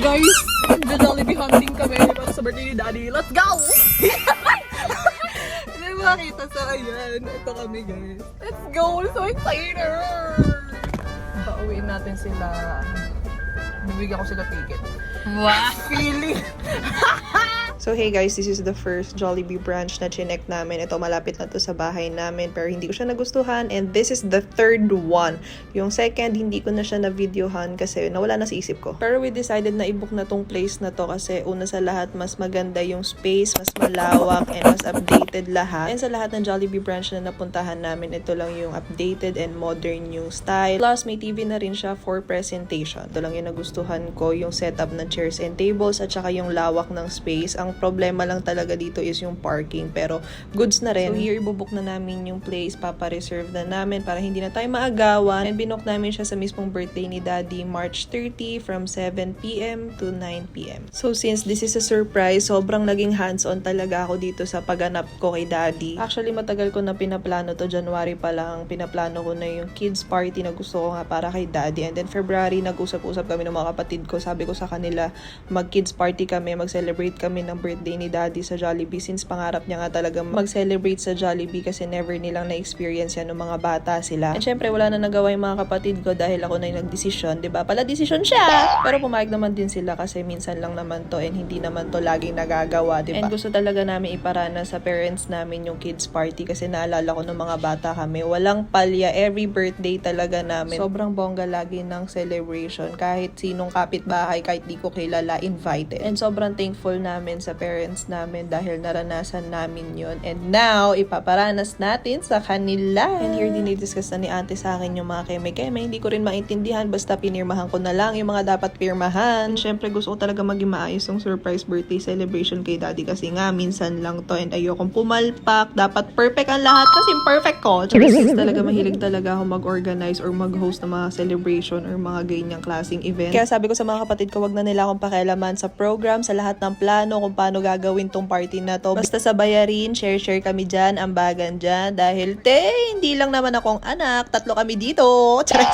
guys, Jollibee hunting kami para sa birthday ni Daddy. Let's go! Hindi mo makita sa ayan. Ito kami guys. Let's go! I'm so excited! Pauwiin natin sila. Bibigyan ko sila ticket. Wow! Feeling! So hey guys, this is the first Jollibee branch na chinek namin. Ito malapit na to sa bahay namin pero hindi ko siya nagustuhan, and this is the third one. Yung second, hindi ko na siya na-videohan kasi nawala na sa isip ko. Pero we decided na i-book na tong place na to kasi una sa lahat, mas maganda yung space, mas malawak, and mas updated lahat. And sa lahat ng Jollibee branch na napuntahan namin, ito lang yung updated and modern yung style. Plus, may TV na rin siya for presentation. Ito lang yung nagustuhan ko, yung setup ng chairs and tables at saka yung lawak ng space. Ang problema lang talaga dito is yung parking, pero goods na rin. So here, ibubuk na namin yung place, papa-reserve na namin para hindi na tayo maagawan. And binook namin siya sa mismong birthday ni Daddy, March 30 from 7 p.m. to 9 p.m. So since this is a surprise, sobrang naging hands-on talaga ako dito sa pagganap ko kay Daddy. Actually, matagal ko na pinaplano to. January pa lang, pinaplano ko na yung kids party na gusto ko nga para kay Daddy. And then February, nag-usap-usap kami ng mga kapatid ko. Sabi ko sa kanila, mag-kids party kami, mag-celebrate kami ng birthday ni Daddy sa Jollibee, since pangarap niya nga talaga mag-celebrate sa Jollibee kasi never nilang na-experience yan nung mga bata sila. And syempre, wala na nagawa yung mga kapatid ko dahil ako na yung nag-desisyon, diba? Pala desisyon siya! Pero pumayag naman din sila kasi minsan lang naman to and hindi naman to laging nagagawa, diba? And gusto talaga namin iparana sa parents namin yung kids party kasi naalala ko nung mga bata kami, walang palya, every birthday talaga namin. Sobrang bongga lagi ng celebration. Kahit sinong kapitbahay, kahit di ko kilala, invited. And sobrang thankful namin sa parents namin dahil naranasan namin yun. And now, ipaparanas natin sa kanila. And here, dinidiscuss na ni ate sa akin yung mga keme-keme. Hindi ko rin maintindihan, basta pinirmahan ko na lang yung mga dapat pirmahan. And syempre, gusto ko talaga maging maayos yung surprise birthday celebration kay Daddy kasi nga, minsan lang to and ayokong pumalpak. Dapat perfect ang lahat kasi perfect ko. Since talaga mahilig talaga ako mag-organize or mag-host ng mga celebration or mga ganyang klaseng event. Kaya sabi ko sa mga kapatid ko, wag na nila akong pakialaman sa program, sa lahat ng plano, kung paano gagawin tong party na to. Basta sa bayarin, share kami dyan, ambagan dyan. Dahil, hindi lang naman akong anak, 3 kami dito. Charas!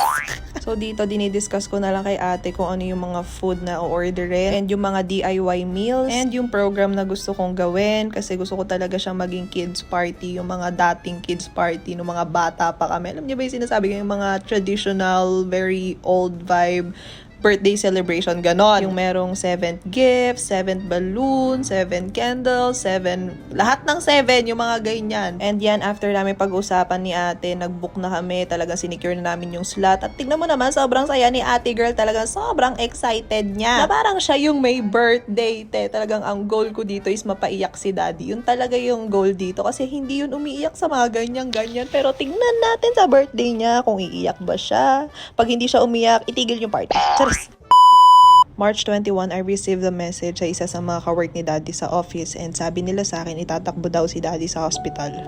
So dito, dinidiscuss ko na lang kay ate kung ano yung mga food na o-orderin and yung mga DIY meals and yung program na gusto kong gawin kasi gusto ko talaga siyang maging kids party, yung mga dating kids party, nung mga bata pa kami. Alam niyo ba yung sinasabi ko, yung mga traditional, very old vibe birthday celebration, ganon. Yung merong 7th gift, 7th balloon, 7 candles, 7, lahat ng 7, yung mga ganyan. And yan, after namin pag-usapan ni ate, nag-book na kami, talagang sinecure na namin yung slot. At tignan mo naman, sobrang saya ni ate girl, talagang sobrang excited niya. Na parang siya yung may birthday, te. Talagang ang goal ko dito is mapaiyak si Daddy. Yun talaga yung goal dito kasi hindi yun umiiyak sa mga ganyan-ganyan. Pero tignan natin sa birthday niya kung iiyak ba siya. Pag hindi siya umiyak, itigil yung party. March 21, I received a message sa isa sa mga kawork ni Daddy sa office and sabi nila sa akin itatakbo daw si Daddy sa hospital.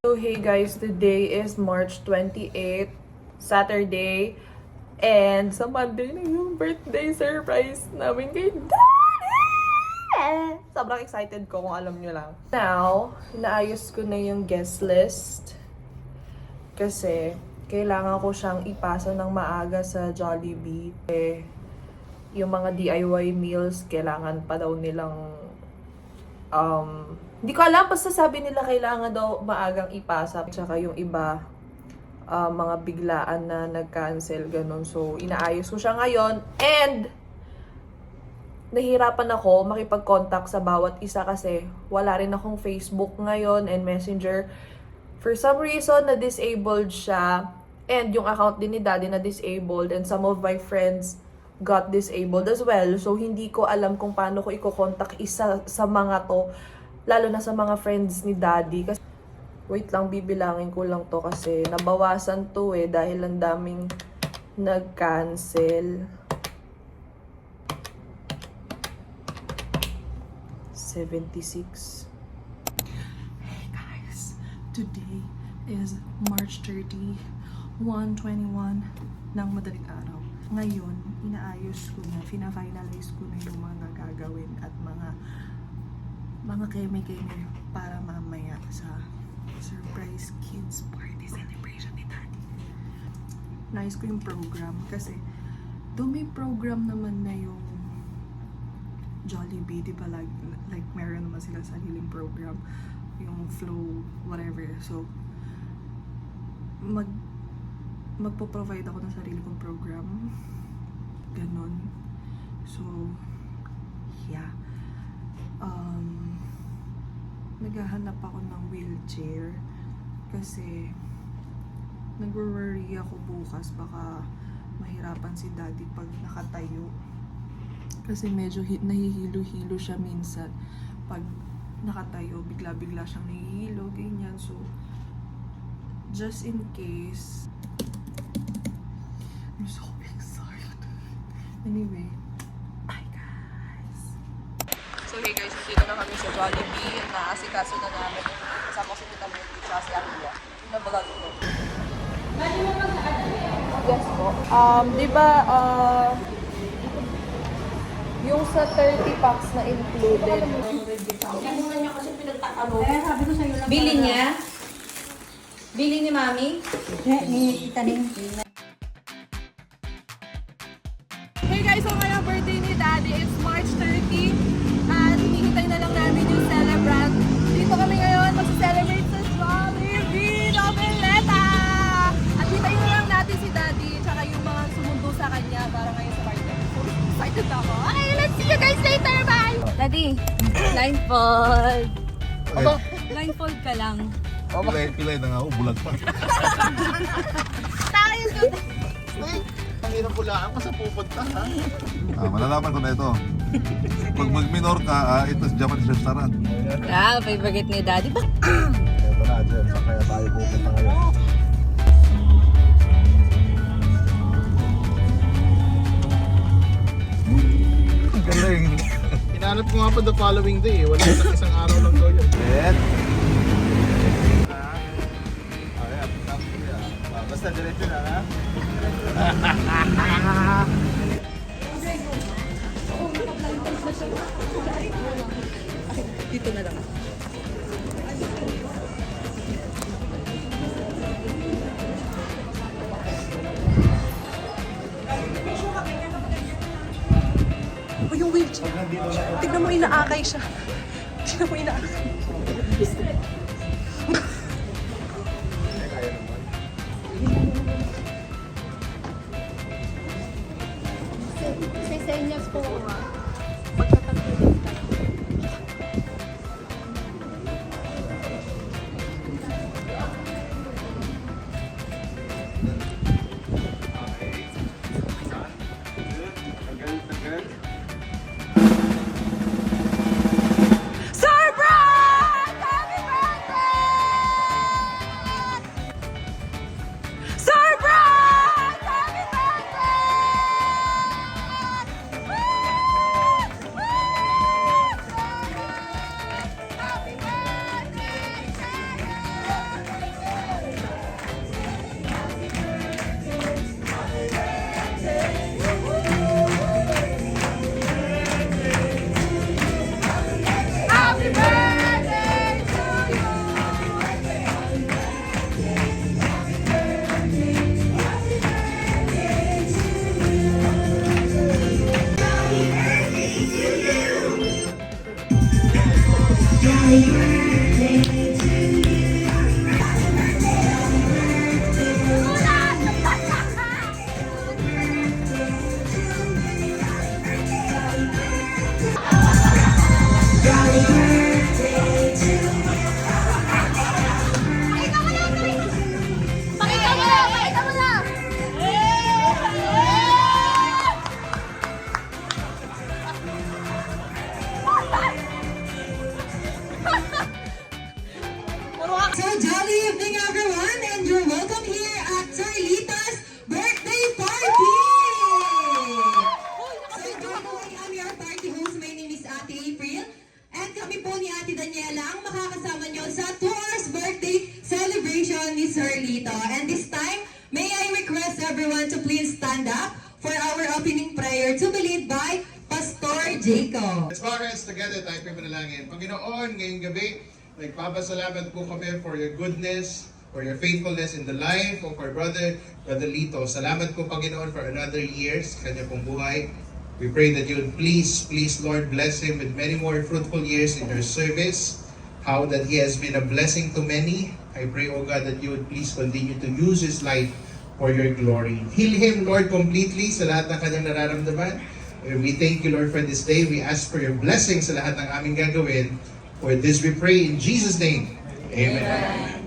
So hey guys, today is March 28, Saturday, and sa Monday na yung birthday surprise namin kay Daddy! Sobrang excited ko kung alam nyo lang. Now, inaayos ko na yung guest list kasi kailangan ko siyang ipasa ng maaga sa Jollibee. Yung mga DIY meals, kailangan pa daw nilang hindi ko alam, basta sabi nila kailangan daw maagang ipasa. Tsaka yung iba, mga biglaan na nag-cancel, ganun. So, inaayos ko siya ngayon. And, nahihirapan ako makipag-contact sa bawat isa kasi wala rin akong Facebook ngayon and Messenger. For some reason, na-disabled siya. And yung account din ni Daddy na-disabled. And some of my friends got disabled as well. So, hindi ko alam kung paano ko i-contact isa sa mga to. Lalo na sa mga friends ni Daddy. Kasi, wait lang, bibilangin ko lang to kasi nabawasan to dahil ang daming nag-cancel. 76. Hey guys. Today is March 30, 1:21 ng madaling araw. Ngayon, inaayos ko na, fina-finalize ko na yung mga gagawin at mga keme-keme para mamaya sa surprise kids party celebration ni Daddy. Nice ko yung program kasi though may program naman na yung Jollibee, di ba, like meron naman sila sariling program, yung flow, whatever. So, magpo-provide ako ng sarili kong program. Ganon. So, yeah. Naghahanap ako ng wheelchair kasi nag-worry ako bukas baka mahirapan si Daddy pag nakatayo. Kasi medyo nahihilo-hilo siya minsan. Pag nakatayo, bigla-bigla siyang nahihilo, ganyan. So, just in case, I'm so excited. Anyway, bye guys! So hey guys, dito na kami sa Jollibee. Naasikaso na namin. Kasama ko si Tita Mary at si Alia. Nabalag ko. Yes po. Di ba, yung sa 30 packs na included. Bili niya? Bili ni Mami? Hey guys, so ngayon birthday ni Daddy is March 30 at hinihintay na lang namin yung celebrant. Dito kami ngayon mag-celebrate sa Jollibee Noveleta! At hintayin na lang natin si Daddy tsaka yung mga sumundo sa kanya para ngayon sa party. So excited ako. Okay, let's see you guys later! Bye! Daddy, blindfold. Opo, blindfold ka lang. Pilay na nga ako, bulag pa. Tayo ko. Ang hirap hulaan ko sa pupunta, ha? Malalaman ko na ito. Pag mag-minor ka, ito sa Japanese restaurant. Ah, favorite ni Daddy ba? Ito na, dyan. Saan kaya tayo pupunta ngayon? Ang galing. Hinanap ko nga pa the following day. Wala na isang araw lang daw yun. Set. Basta diretso na, ha? Dito na lang. O yung wheelchair. Tignan mo, inaakay siya. Tignan mo, inaakay. Say senyas po. So jolly evening everyone and you're welcome here at Charlita's birthday party! So join I'm your party host. My name is Ate April and kami po ni Ate Daniela ang makakasama nyo sa 2 hours birthday celebration ni Sir Lito. And this time, may I request everyone to please stand up for our opening prayer to be led by Pastor Jacob. Let's bow our heads together, tayo po manalangin. Panginoon, ngayong gabi, nagpapasalamat po kami for your goodness, for your faithfulness in the life of our Brother Lito. Salamat po, Panginoon, for another year sa kanya pong buhay. We pray that you would please, Lord, bless him with many more fruitful years in your service. How that he has been a blessing to many. I pray, O God, that you would please continue to use his life for your glory. Heal him, Lord, completely sa lahat ng kanyang nararamdaman. We thank you, Lord, for this day. We ask for your blessing sa lahat ng aming gagawin. For this we pray in Jesus' name. Amen.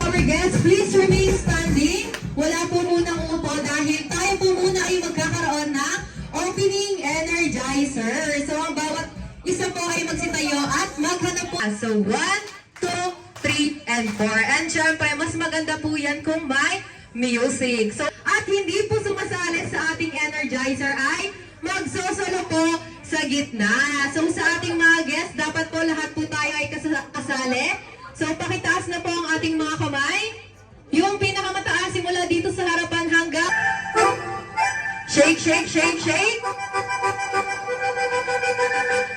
Our guests, please remain standing. Wala po munang upo dahil tayo po muna ay magkakaroon ng opening energizer. So ang bawat isa po ay magsitayo at maghanap po. So 1, 2, 3, and 4. And syempre, mas maganda po yan kung may music. So, at hindi po sumasali sa ating energizer ay magsosolo po sa gitna. So sa ating mga guests, dapat po lahat po tayo ay kasali. So pakitaas na po ang ating mga kamay. Yung pinakamataas simula dito sa harapan hanggang shake, shake, shake, shake. 1,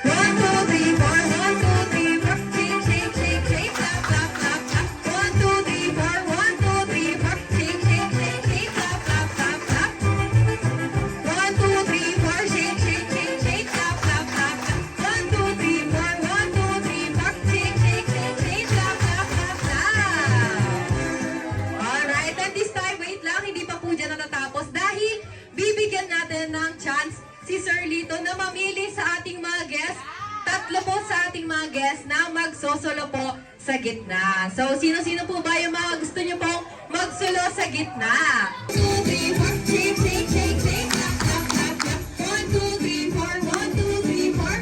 2, 3, 4. 1, 2, 3, 4. Shake, shake, shake, shake. Clap, clap, clap, clap. 1, 2, 3, 4. 1, 2, 3, 4. Shake, shake, shake, shake. Clap, clap, clap, clap. 1, 2, 3, 4. Shake, shake, shake, shake. Clap, clap, clap, clap. 1, 2, 3, 4. 1, 2, 3, 4. Shake, shake, shake, shake. Clap, clap, clap, clap. Alright, and this time, wait lang, hindi pa po dyan natatapos dahil bibigyan natin ng chance si Sir Lito na mamili sa ating mga guests. Tatlo po sa ating mga guests na magsosolo po sa gitna. So, sino-sino po ba yung mga gusto nyo pong magsolo sa gitna? 1, 2, 3, 4, shake, shake, shake, shake, clap, clap, clap, clap. 1, 2, 3, 4, 1, 2, 3, 4.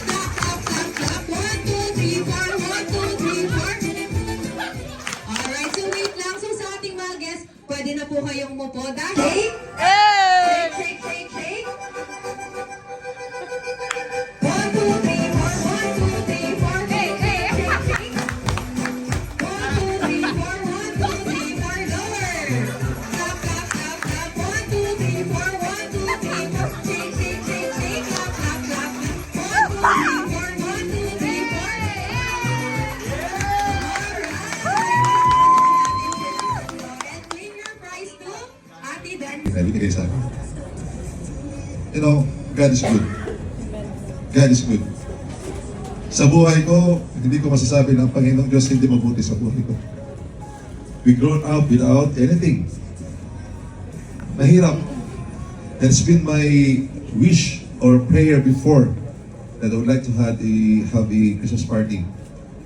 Clap, clap, clap, clap. 1, 2, 3, 4, 1, 2, 3, 4. Alright, so wait lang. So sa ating mga guests, pwede na po kayong umupo dahil shake, shake, shake, shake. 1, 2, 3, 4, 1, 2, 3, 4. Hey, hey, shake, shake. 1, 2, 3, 4, 1, 2, 3, 4, lower. Clap, clap, clap, clap. 1, 2, 3, 4, 1, 2, 3, 4. Shake, shake, shake, shake. Clap, clap, clap. 1, 2, 3, 4, 1, 2, 3, 4. And win your prize to Ate Dan. Ibigay sa akin. You know, God is good. God is good. Sa buhay ko, hindi ko masasabi na ang Panginoong Diyos hindi mabuti sa buhay ko. We grown up without anything. Mahirap. And it's been my wish or prayer before that I would like to have a Christmas party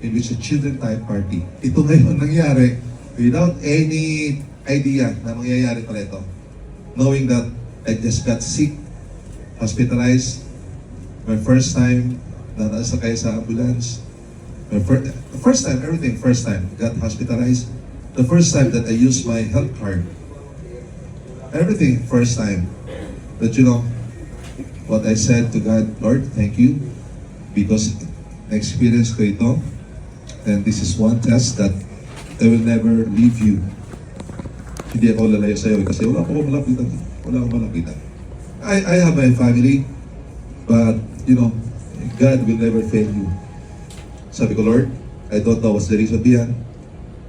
in which a children type party. Ito ngayon nangyari without any idea na mangyayari pala ito. Knowing that I just got sick, hospitalized, my first time na nasakay sa ambulance, the first time, everything first time, got hospitalized, the first time that I used my health card, everything first time. But you know, what I said to God, Lord, thank you, because na-experience ko ito, and this is one test that I will never leave you. Hindi ako lalayo sa'yo kasi wala akong malapitan. Wala akong malapitan. I have my family, but you know, God will never fail you. Sabi ko, Lord, I don't know what's the reason behind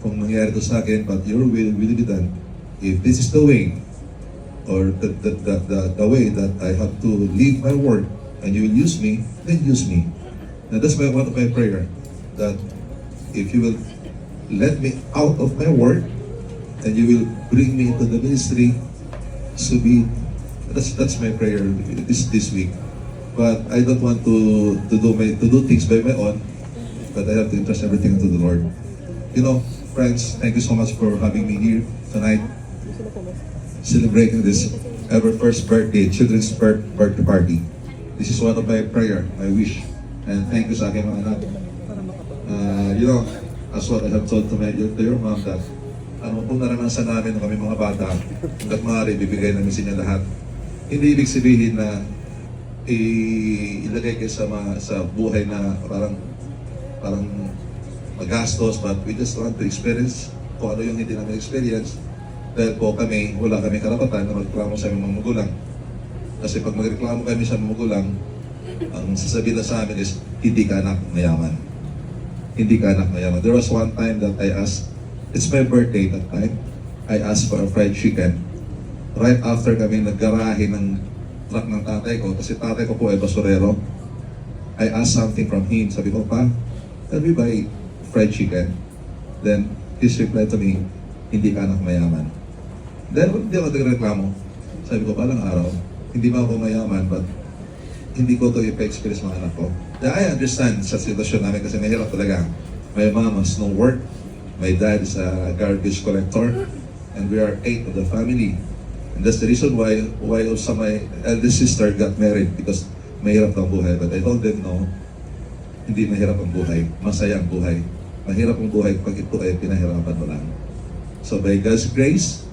kung nangyari to sa akin, but your will be done. If this is the way, or the way that I have to live my word, and you will use me, then use me. Now that's one of my prayer, that if you will let me out of my word, and you will bring me into the ministry, so be. That's my prayer this week. But I don't want to do things by my own, but I have to entrust everything to the Lord. You know, friends, thank you so much for having me here tonight, celebrating this ever first birthday, children's birthday party. This is one of my prayer, my wish, and thank you sa aking mga anak. You know, as what I have told to your mom, that ano po naranasan namin nung kami mga bata, hanggat maaari bibigay namin sa inyo lahat. Hindi ibig sabihin na ilagay kayo sa buhay na parang magastos, but we just want to experience kung ano yung hindi namin experience. Dahil po kami, wala kami karapatan na magreklamo sa aming mga magulang. Kasi pag magreklamo kami sa mga magulang, ang sasabihin na sa amin is, hindi ka anak mayaman. Hindi ka anak mayaman. There was one time that I asked, it's my birthday that time, I asked for a fried chicken. Right after kami naggarahe ng truck ng tatay ko, kasi tatay ko po ay basurero, I asked something from him. Sabi ko, pa, can we buy fried chicken? Then, his reply to me, hindi ka anak mayaman. Then, hindi ako nagreklamo. Sabi ko, balang araw, hindi ba ako mayaman, but hindi ko ito ipa-experience mga anak ko. I understand sa sitwasyon namin kasi mahirap talaga. My mom has no work. My dad is a garbage collector. And we are 8 of the family. And that's the reason why also my eldest sister got married because mahirap ang buhay. But I told them, no, hindi mahirap ang buhay. Masaya ang buhay. Mahirap ang buhay pag ito ay pinahirapan mo lang. So by God's grace,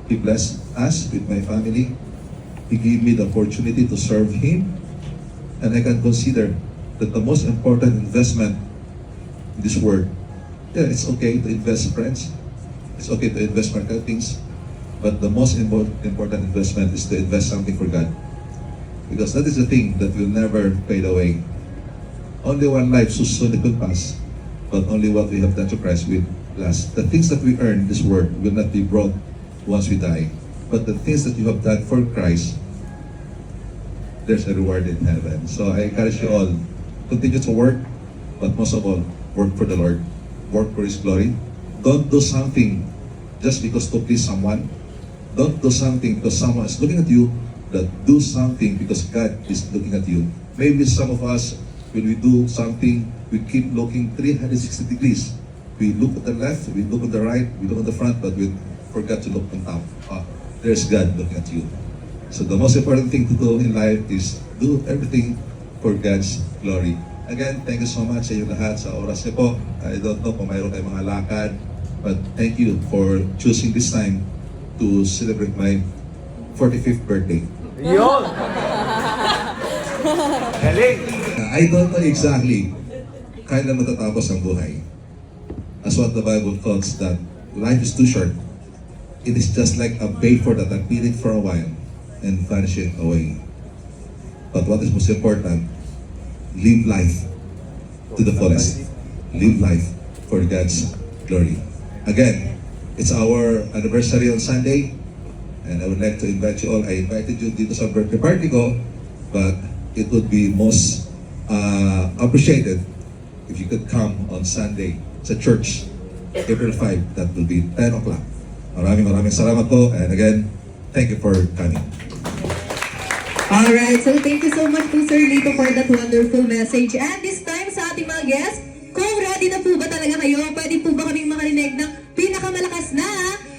He blessed us with my family. He gave me the opportunity to serve Him. And I can consider that the most important investment in this world, yeah, it's okay to invest friends. It's okay to invest marketings. But the most important investment is to invest something for God. Because that is the thing that will never fade away. Only one life, so soon it will pass. But only what we have done to Christ will last. The things that we earn in this world will not be brought once we die. But the things that you have done for Christ, there's a reward in heaven. So I encourage you all, continue to work, but most of all, work for the Lord. Work for His glory. Don't do something just because to please someone. Don't do something because someone is looking at you, but do something because God is looking at you. Maybe some of us, when we do something, we keep looking 360 degrees. We look at the left, we look at the right, we look at the front, but we forgot to look on top. There's God looking at you. So the most important thing to do in life is do everything for God's glory. Again, thank you so much sa inyo lahat sa oras niyo po. I don't know kung mayroon tayong mga lakad, but thank you for choosing this time to celebrate my 45th birthday. Yun! Galing! I don't know exactly kailan matatapos ang buhay. As what the Bible calls that life is too short. It is just like a vapor that appearing for a while and vanishing away. But what is most important, live life to the fullest. Live life for God's glory. Again, it's our anniversary on Sunday, and I would like to invite you all. I invited you dito sa birthday party ko, but it would be most appreciated if you could come on Sunday sa church, April 5. That will be 10 o'clock. Maraming salamat po, and again, thank you for coming. Alright, so thank you so much po Sir Lito for that wonderful message. And this time sa ating mga guests, kung ready na po ba talaga kayo, pwede po ba kaming makarinig ng pinakamalakas na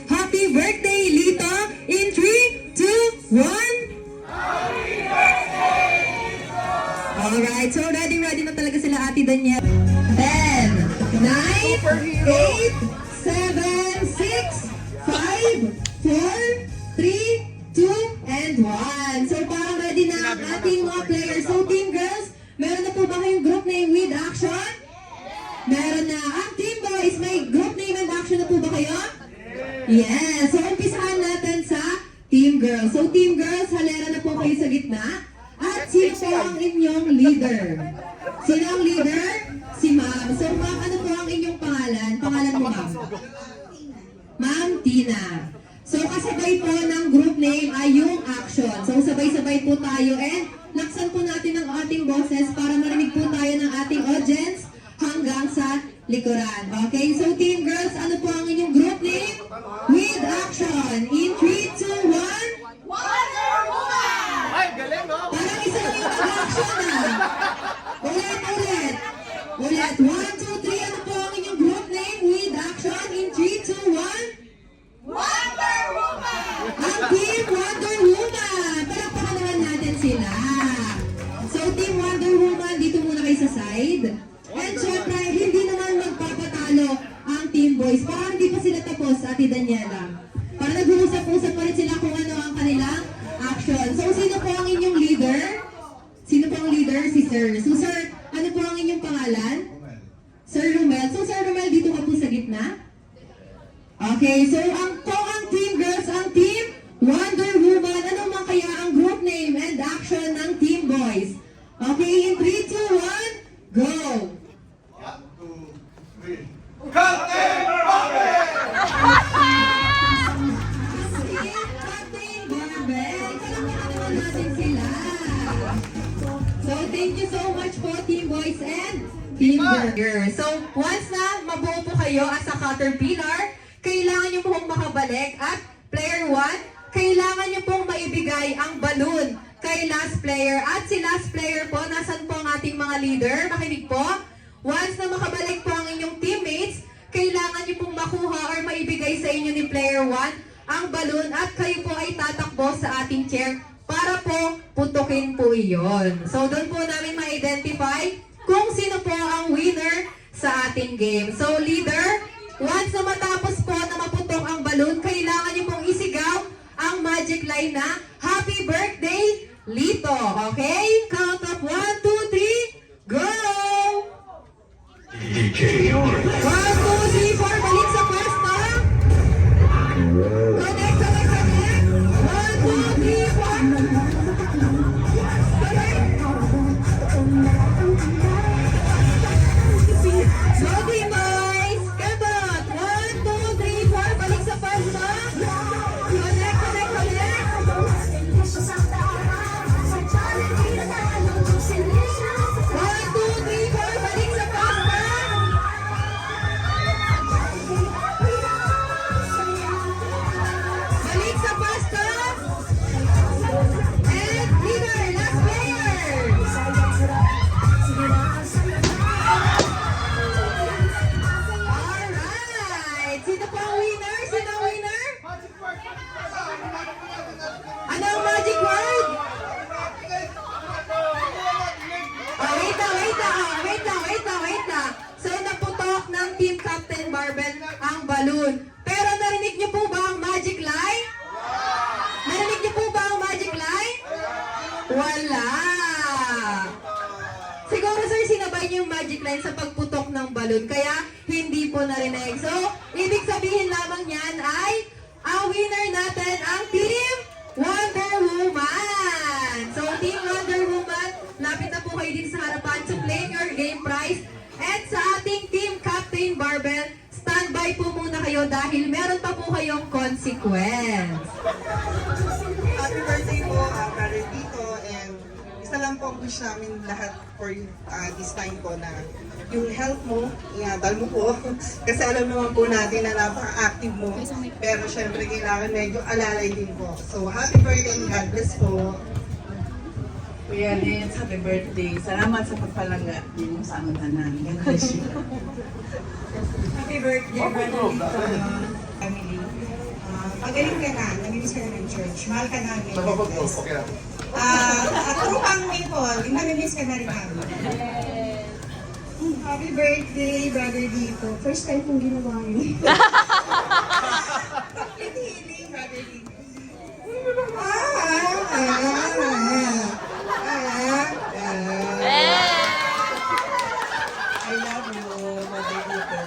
Happy Birthday Lito in 3, 2, 1? Happy Birthday Lito! Alright, so ready na talaga sila Ate Danielle. 10, 9, 8, 7, 6, 5, 4, 3, 2, and 1. So parang ready na ang ating mga players. So Team Girls, meron na po ba kayong group name with action? Meron na. Ang Team Boys, may group name and action na po ba kayo? Yes. So umpisahan natin sa Team Girls. So Team Girls, halera na po kayo sa gitna. At sino po ang inyong leader? Sino ang leader? Si Ma'am. So Ma'am, ano po ang inyong pangalan? Pangalan mo Ma'am? Ma'am Tina. So kasabay po ng group name ay yung action. So sabay-sabay po tayo and laksan po natin ang ating boses para marinig po tayo ng ating audience hanggang sa likuran. Okay, so Team Girls, ano po ang inyong group name? With action. In 3, 2, 1. Wonder Woman! Ay, galing, no? Parang isa lang yung mag-action Ulit. 1, 2, 3. Ano po ang inyong group name? With action. In 3, 2, 1. Wonder Woman! Ang Team Wonder Woman! Palakpakan naman natin sila. So Team Wonder Woman, dito muna kayo sa side. And syempre, hindi naman magpapatalo ang Team Boys. Parang hindi pa sila tapos, Ate Daniela. Parang nag-uusap-usap pa rin sila kung ano ang kanilang action. So sino po ang inyong leader? Sino po ang leader? Si Sir. So Sir, ano po ang inyong pangalan? Sir Romel. So Sir Romel, dito ka po sa gitna. Okay, so ang Team Girls, ang Team Wonder Woman, ano man kaya ang group name and action ng Team Boys? Okay, in 3, 2, 1, go! Captain Barbell, kalamahan natin sila. So, thank you so much po, Team Boys and Team Girls. So, once na mabuo po kayo as a caterpillar, kailangan nyo pong makabalik at player 1, kailangan nyo pong maibigay ang balloon kay last player. At si last player po, nasan po ang ating mga leader? Makinig po. Once na makabalik po ang inyong teammates, kailangan nyo pong makuha or maibigay sa inyo ni player 1 ang balloon at kayo po ay tatakbo sa ating chair para po putukin po iyon. So doon po namin ma-identify kung sino po ang winner sa ating game. So leader, once na matapos po na maputok ang balloon, kailangan nyo pong isigaw ang magic line na Happy Birthday, Lito. Okay? Count of 1, 2, 3, go! 1, 2, 3, 4, balik sa pwesto. Connect, connect, connect. 1, 2, 3, 4. Go, Team Boys! Come on! 1, 2, 3, 4, balik sa pwesto. Connect, connect, connect. 1, 2, 3, 4, balik sa pwesto. Balik sa pwesto. And leader, last player. Alright. Sino po ang winner? Sino ang winner? Ano ang magic word? Oh, wait na. Wait na. So, naputok ng Team Captain Barbell ang balloon. Pero narinig niyo po ba ang magic line? Narinig niyo po ba ang magic line? Wala. Siguro sir, sinabay niyo yung magic line sa pagputok ng balloon, kaya hindi po narinig. So, ibig sabihin lamang yan ay ang winner natin ang Team Wonder Woman. So, Team Wonder Woman, lapit na po kayo din sa harapan to claim your game prize. And sa ating Team Captain Barbell, standby po muna kayo dahil meron pa po kayong consequence. Happy birthday po, brother Tito, and isa lang po ang wish namin lahat for this time po na yung health mo, iabal mo po. Kasi alam naman po natin na napaka-active mo, pero syempre kailangan medyo alalay din po. So happy birthday and God bless po. Kuya Lins, happy birthday. Salamat sa pagpalangga din mo sa aming tanan. God bless you. Happy birthday, brother Tito, family. Pagaling ka na, namimiss ka na ng church. Mahal ka namin. At trupang Maple, namimiss ka na rin namin. Happy birthday, brother Dito. First time kong ginawa yun. Complete healing, brother Dito. I love you, brother Dito.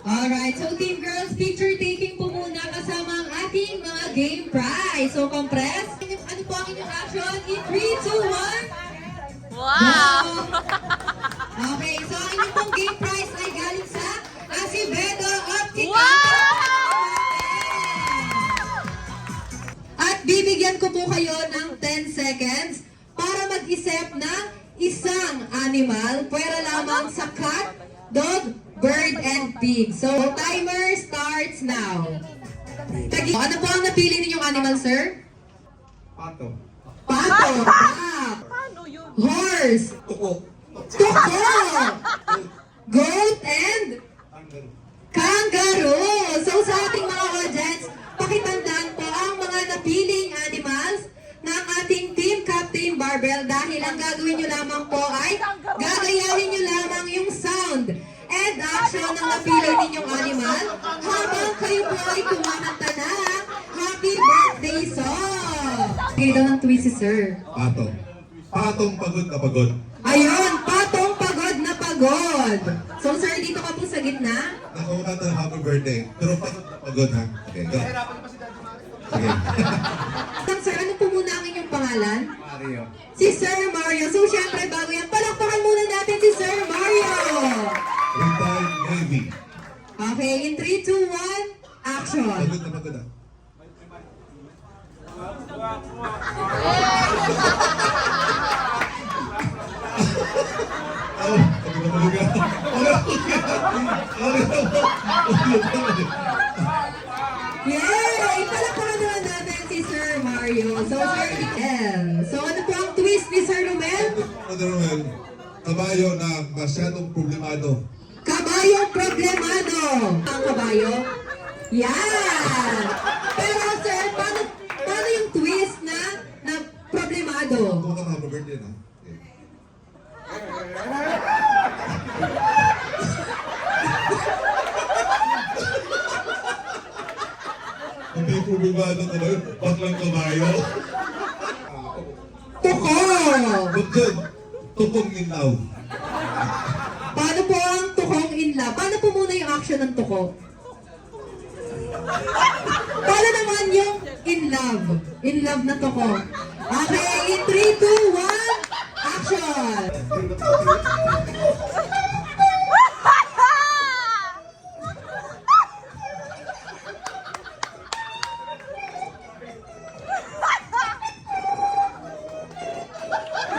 Alright, so Team Girls, picture taking po muna kasama ang ating mga game prize. So, compress. Ano po ang inyong action? In 3, 2, 1. Wow! Okay, so ang inyong pong game prize ay galing sa Acevedo Optica. At bibigyan ko po kayo ng 10 seconds para mag-isip ng isang animal. Pwera lamang sa cat, dog, bird, and pig. So, timer starts now. Ano po ang napili ninyong animal, sir? Pato. Pato, duck, horse, tuko, goat, and kangaroo. So sa ating mga audience, pakitandaan po ang mga napiling animals ng ating Team Captain Barbell dahil ang gagawin nyo lamang po ay gagayahin nyo lamang yung sound and action ng napili ninyong animal habang kayo po ay kumakanta na Happy Birthday song. Bigay daw ng twist si sir. Pato. Patong pagod na pagod. Ayun, patong pagod na pagod. So sir, dito ka po sa gitna. kumanta ng happy birthday. Pero pagod ha. Okay, go. Sige. Sir, ano po muna ang inyong pangalan? Mario. Si Sir Mario. So, syempre, bago yan, palakpakan muna natin si Sir Mario. Retired Navy. Okay, in 3, 2, 1, action. Pagod na pagod ha. Oh, pagod na pagod ka. Yay! Palakpakan naman natin si Sir Mario. So, Sir M. So, ano po ang twist ni Sir Romel? Brother Romel, kabayo na masyadong problemado. Kabayo problemado. Ang kabayo? Yan! Pero, Sir, paano yung twist na problemado? Kung ka happy birthday na. Okay. Hindi problemado ka ba yun? Baklang kabayo. Tuko! But good. Tukong minaw. Paano po ang tukong in love? Paano po muna yung action ng tuko? Paano naman yung in love? In love na tuko. Okay, in 3, 2, 1, action!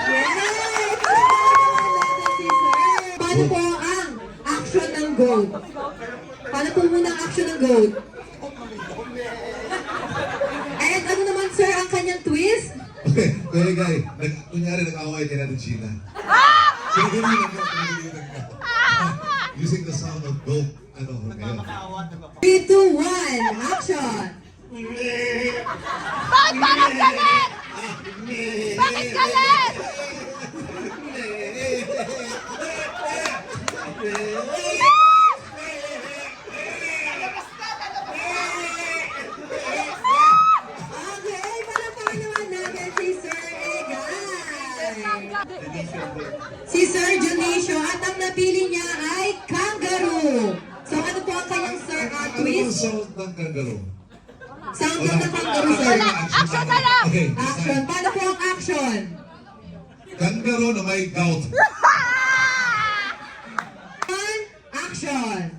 Yay! Paano po ang action ng goat? Paano po muna ang action ng goat? And ano naman, sir, ang kanyang twist? Okay, kaya guy, kunyari nag-away ka na ng Gina. Pinagalingan mo, pinagalingan ka. Using the sound of goat. Ano, ngayon. 3, 2, 1, action! Bakit parang galit? Bakit galit? Okay, palakpakan naman natin si Sir Egay. Si Sir Junicio at ang napili niya ay kangaroo. So ano po ang kanyang sir Ano ang twist? sound ng kangaroo? Sound ng kangaroo, sir. Action na lang! Okay, Action. Paano po ang action? kangaroo na may gout. One, action.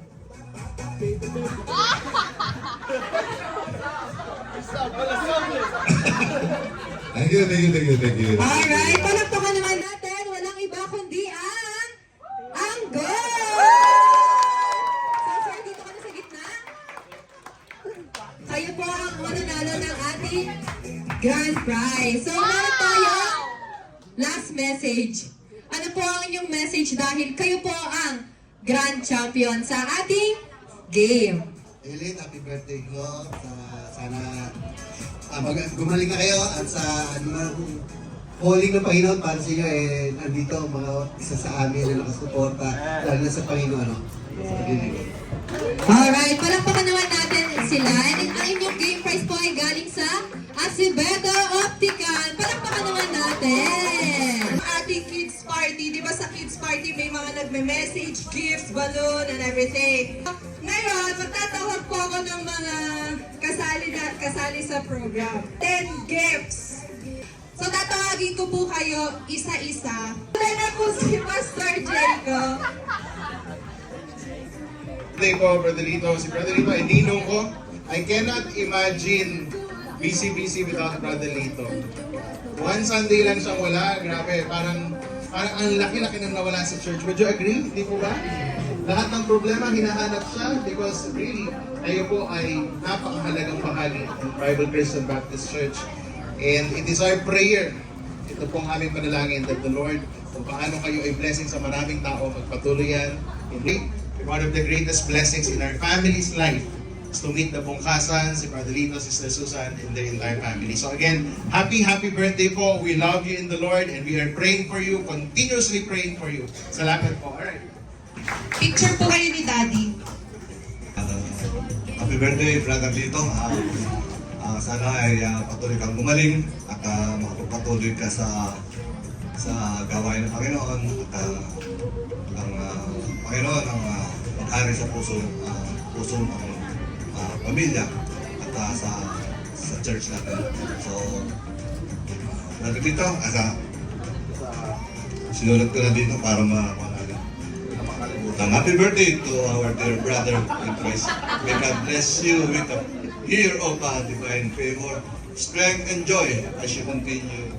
Thank you, thank you, thank you, thank you. Alright, palakpakan naman natin. Walang iba kundi ang goal! So, sir, dito ka na sa gitna. Kayo po ang mananalo ng ating grand prize. So, meron tayo last message. Ano po ang inyong message dahil kayo po ang grand champion sa ating game. Eileen, happy birthday ko. Sana gumaling na kayo at sa calling ng Panginoon para sa inyo nandito ang mga isa sa amin na nakasuporta lalo na sa Panginoon. Sa Panginoon. Alright, palakpakan naman natin sila. And ang inyong game prize po ay galing sa Acevedo Optical. Palakpakan naman natin. Ating kids party, di ba sa kids party may mga nagme-message, gifts, balloon, and everything. Ngayon, magtatawag po ako ng mga kasali sa program. 10 gifts. So, tatawagin ko po kayo isa-isa. Una na po si Pastor Jericho. Birthday ko, Brother Lito. Si Brother Lito ay ninong ko. I cannot imagine busy without Brother Lito. One Sunday lang siyang wala. Grabe, parang ang laki-laki nang nawala sa church. Would you agree? Hindi po ba? Lahat ng problema hinahanap siya because really, kayo po ay napakahalagang bahagi ng Bible Christian Baptist Church. And it is our prayer, ito pong aming panalangin that the Lord, kung paano kayo ay blessing sa maraming tao, magpatuloy yan. One of the greatest blessings in our family's life is to meet the Bongkasan, si Brother Lito, Sister Susan, and the entire family. So again, happy birthday po. We love you in the Lord and we are praying for you, continuously praying for you. Salamat po. Alright. Picture po kayo ni Daddy. Happy birthday, Brother Lito. Sana ay patuloy kang gumaling at makapagpatuloy ka sa gawain ng Panginoon at ang Panginoon ang maghari sa puso pusong pamilya at sa church natin. So, Brother Lito, sinulat ko na dito para makakalimutan. Happy birthday to our dear brother in Christ. May God bless you with a year of divine favor, strength, and joy as you continue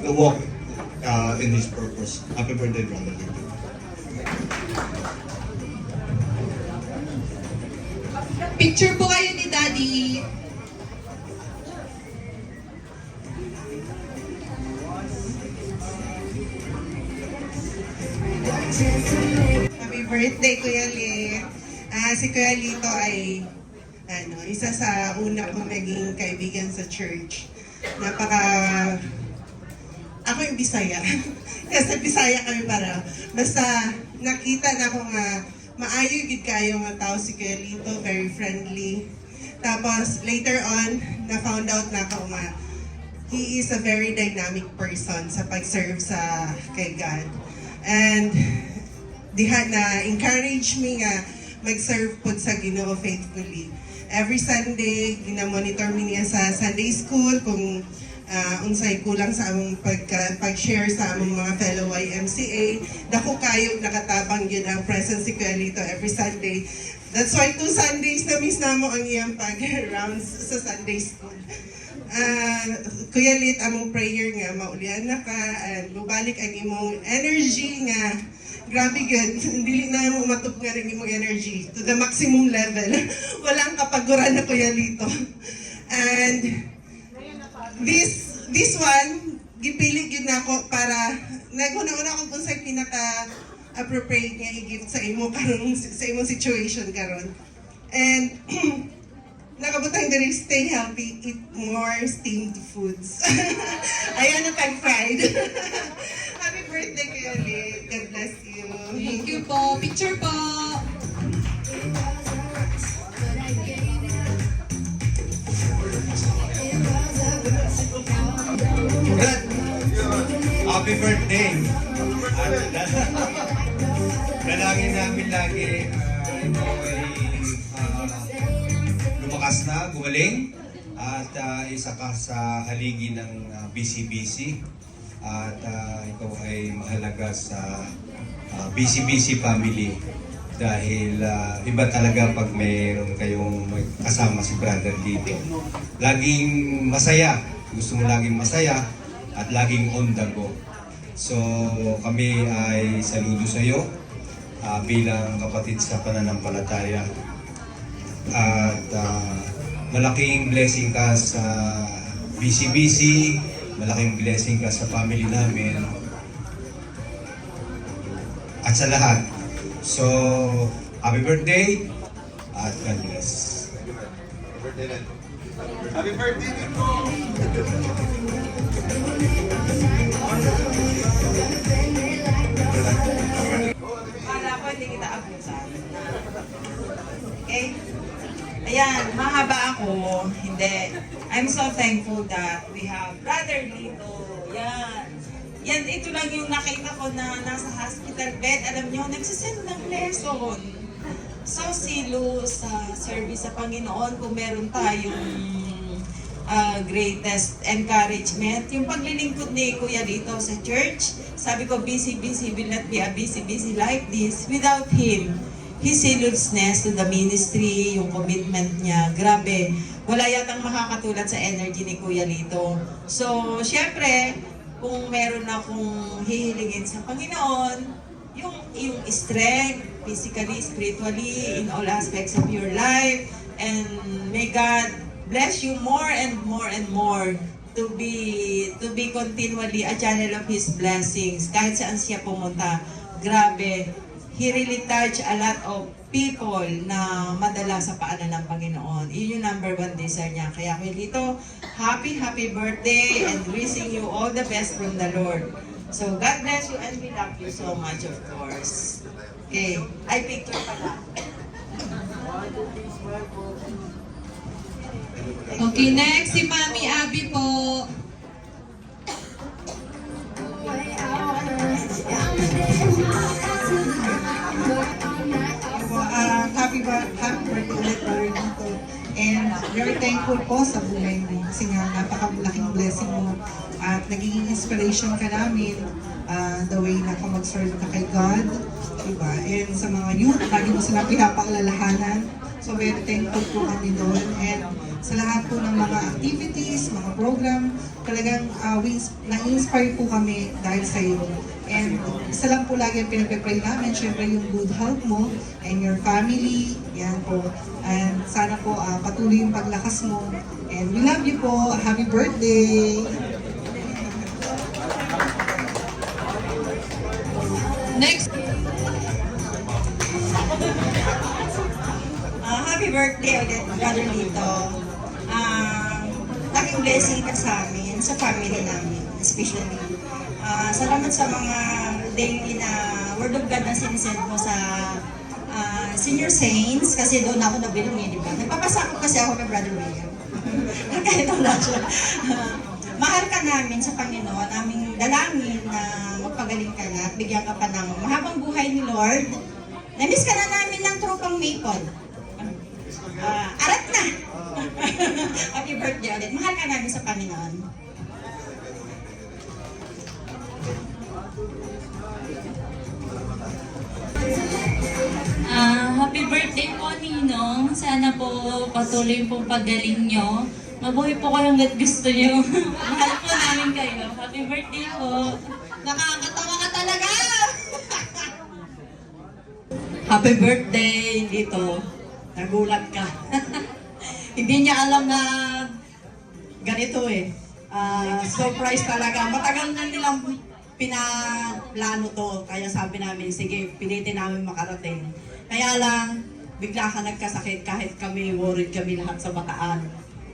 to walk in His purpose. Happy birthday, Brother Lito. Picture po kayo ni Daddy. Happy birthday, Kuya Lee. Si Kuya Lito ay isa sa una kong naging kaibigan sa church. Ako yung Bisaya. Kasi Bisaya kami para. Basta nakita na ko nga maayo gid kayo nga tao si Kuya Lito, very friendly. Tapos later on, na-found out na ako nga he is a very dynamic person sa pag-serve sa kay God. And diha na encourage me nga mag-serve po sa Ginoo faithfully. Every Sunday, gina-monitor mi niya sa Sunday school kung unsay kulang sa among pag-share sa among mga fellow YMCA. Dako kayo nakatabang yun ang presence si Kuya Lito every Sunday. That's why 2 Sundays na miss na mo ang iyang pag-rounds sa Sunday school. Kuya Lit, among prayer nga, maulian na ka, and bubalik ang imong energy nga, grabe good, hindi na mo matug nga rin imong energy to the maximum level. Walang kapaguran na Kuya Lito. And this one, gipilig yun ako para, naguna-una akong kung sa'y pinaka-appropriate nga i-gift sa imo karon sa imong situation karon. And nakabutang diri, stay healthy, eat more steamed foods. Ayan ang pag-fried. Happy birthday, Kuya Lit. God bless you. Thank you po. Picture po. Happy birthday! At dalangin namin lagi ito ay lumakas na, gumaling at isa ka sa haligi ng BCBC at ikaw ay mahalaga sa BCBC family dahil iba talaga pag mayroon kayong kasama si brother dito. Laging masaya, gusto mo laging masaya at laging on the go. So kami ay saludo sa iyo bilang kapatid sa pananampalataya. At malaking blessing ka sa BCBC, malaking blessing ka sa family namin at sa lahat. So, happy birthday at God bless. Happy birthday po! Wala ko, hindi kita abutan. Okay? Ayan, mahaba ako. Hindi. I'm so thankful that we have Brother Lito. Yan. Yan, ito lang yung nakita ko na nasa hospital bed. Alam nyo, nagsisend ng lesson. So, silo sa service sa Panginoon kung meron tayong greatest encouragement. Yung paglilingkod ni Kuya Lito sa church, sabi ko, BCBC will not be a BCBC like this without him. His zealousness to the ministry, yung commitment niya, grabe. Wala yatang makakatulad sa energy ni Kuya Lito. So, syempre, kung meron akong hihilingin sa Panginoon, yung strength, physically, spiritually, in all aspects of your life, and may God bless you more and more and more to be continually a channel of His blessings. Kahit saan siya pumunta, grabe, He really touched a lot of people na madala sa paanan ng Panginoon. Yun yung number 1 desire niya. Kaya Kuya Lito, happy birthday and wishing you all the best from the Lord. So God bless you and we love you so much, of course. Okay, I picture pala. Okay, next si Mami Abby po. Happy birthday ulit, Brother Lito. And very thankful po sa buhay mo kasi nga napakalaking blessing mo at nagiging inspiration ka namin the way na kung mag-serve ka kay God, diba? And sa mga youth, lagi mo sila pinapaalalahanan. So very thankful po kami doon. And sa lahat po ng mga activities, mga program, talagang na-inspire po kami dahil sa iyo. And isa lang po lagi ang pinag-pray namin, syempre yung good health mo and your family, yan po. And sana po patuloy yung paglakas mo. And we love you po. Happy birthday! Next! Happy birthday ulit, Brother Lito. Laking blessing ka sa amin, sa family namin, especially. Salamat sa mga daily na word of God na sinisend mo sa senior saints, kasi doon ako nabilong di ba? Nagpapasakot kasi ako kay Brother William. Kahit wala siya. Mahal ka namin sa Panginoon, aming dalangin na magpagaling ka na at bigyan ka pa ng mahabang buhay ni Lord. Namiss ka na namin ng tropang Maple. Arat na! Happy birthday ulit. Mahal ka namin sa Panginoon. Happy birthday po, Ninong. Sana po patuloy pong pagaling nyo. Mabuhay po kayong gusto nyo. Mahal po namin kayo. Happy birthday po. Nakakatawa ka talaga! Happy birthday dito. Nagulat ka. Hindi niya alam na ganito eh. Surprise talaga. Matagal na nilang pinaplano to. Kaya sabi namin, sige, pilitin namin makarating. Kaya lang, bigla ka nagkasakit kahit kami, worried kami lahat sa Bataan.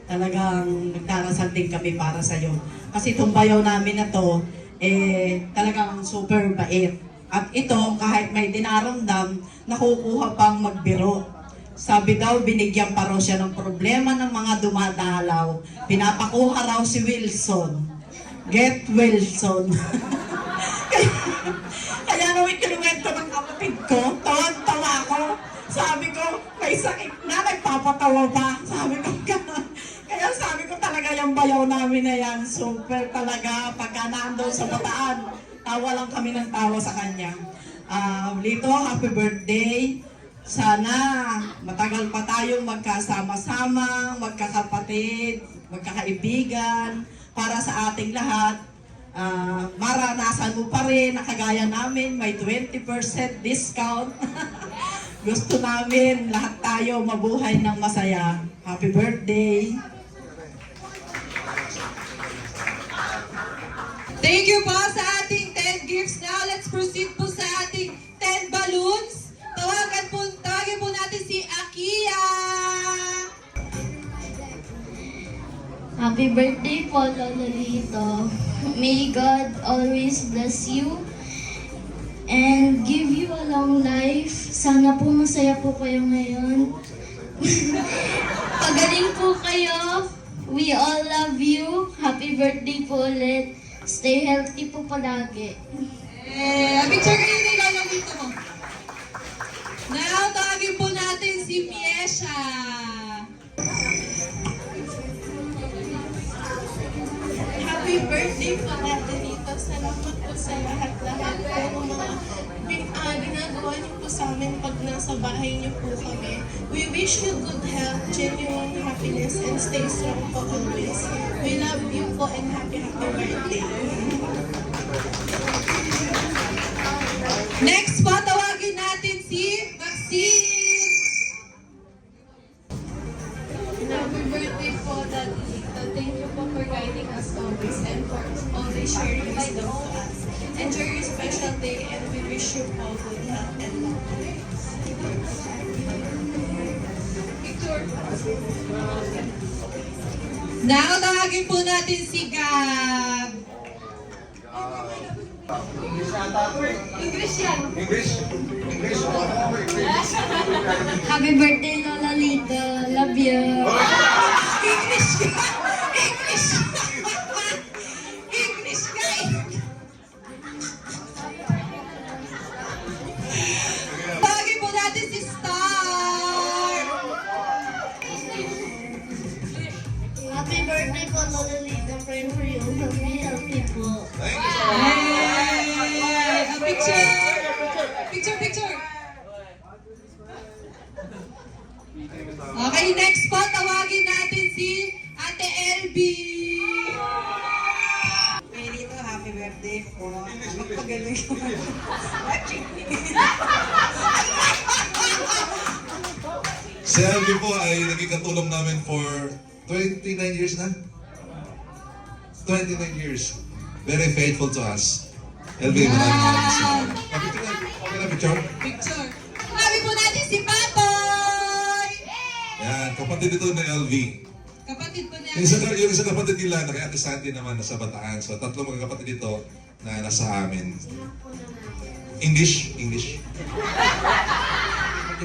Talagang nagdarasal din kami para sa'yo. Kasi itong bayaw namin na to, talagang super bait. At ito, kahit may dinaramdam, nakukuha pang magbiro. Sabi daw, binigyan pa raw siya ng problema ng mga dumadalaw. Pinapakuha raw si Wilson. Get Wilson. Kaya nung ikinuwento ng kapatid ko, tawag-tawa ko. Sabi ko, may sakit na, nagpapatawa pa. Sabi ko, kaya sabi ko talaga yung bayaw namin na yan, super talaga. Pagka naandun sa Bataan, tawa lang kami ng tawa sa kanya. Lito, happy birthday. Sana matagal pa tayong magkasama-sama, magkakapatid, magkakaibigan, para sa ating lahat. Maranasan mo pa rin na kagaya namin, may 20% discount. Gusto namin lahat tayo mabuhay ng masaya. Happy birthday! Thank you po sa ating 10 gifts. Now, let's proceed po sa ating 10 balloons. Tawagin po natin si Akia! Happy birthday po, Lolo Lito. May God always bless you and give you a long life. Sana po masaya po kayo ngayon. Pagaling po kayo. We all love you. Happy birthday po ulit. Stay healthy po palagi. Picture kayo ni Lolo Lito mo. Now, tawagin po natin si Piesha. Happy birthday po natin dito. Salamat po sa lahat-lahat po ng mga ginagawa niyo po sa amin pag nasa bahay niyo po kami. We wish you good health, genuine happiness, and stay strong po always. We love you po and happy birthday. Next po, tawagin natin si Maxine. Happy birthday po, Daddy Lito. Thank you po for guiding us always and for always sharing wisdom to us. Enjoy your special day and we wish you all good health and long life. Now, tawagin po natin si Gab. English yan. Happy birthday, Lola Lito. Love you. English ka! English! English ka! Tawagin po natin si Star. birthday po, Lola Lita. Pray for you. Healthy po. Thank you so much. Yay! A picture! Picture! Okay, next po, tawagin natin si Ate LB. Lito, happy birthday po. Magpagaling ko. Si Alvin po ay naging katulong namin for 29 years na. 29 years. Very faithful to us. Alvin, maraming salamat. Picture na. Okay na, picture? Picture. Sabi po natin si Papoy! Yan, kapatid ito ni LV. Kapatid po niya. Yung isa kapatid nila, na kay Ate Sandy naman, nasa Bataan. So, tatlo mga kapatid dito na nasa amin. English? Happy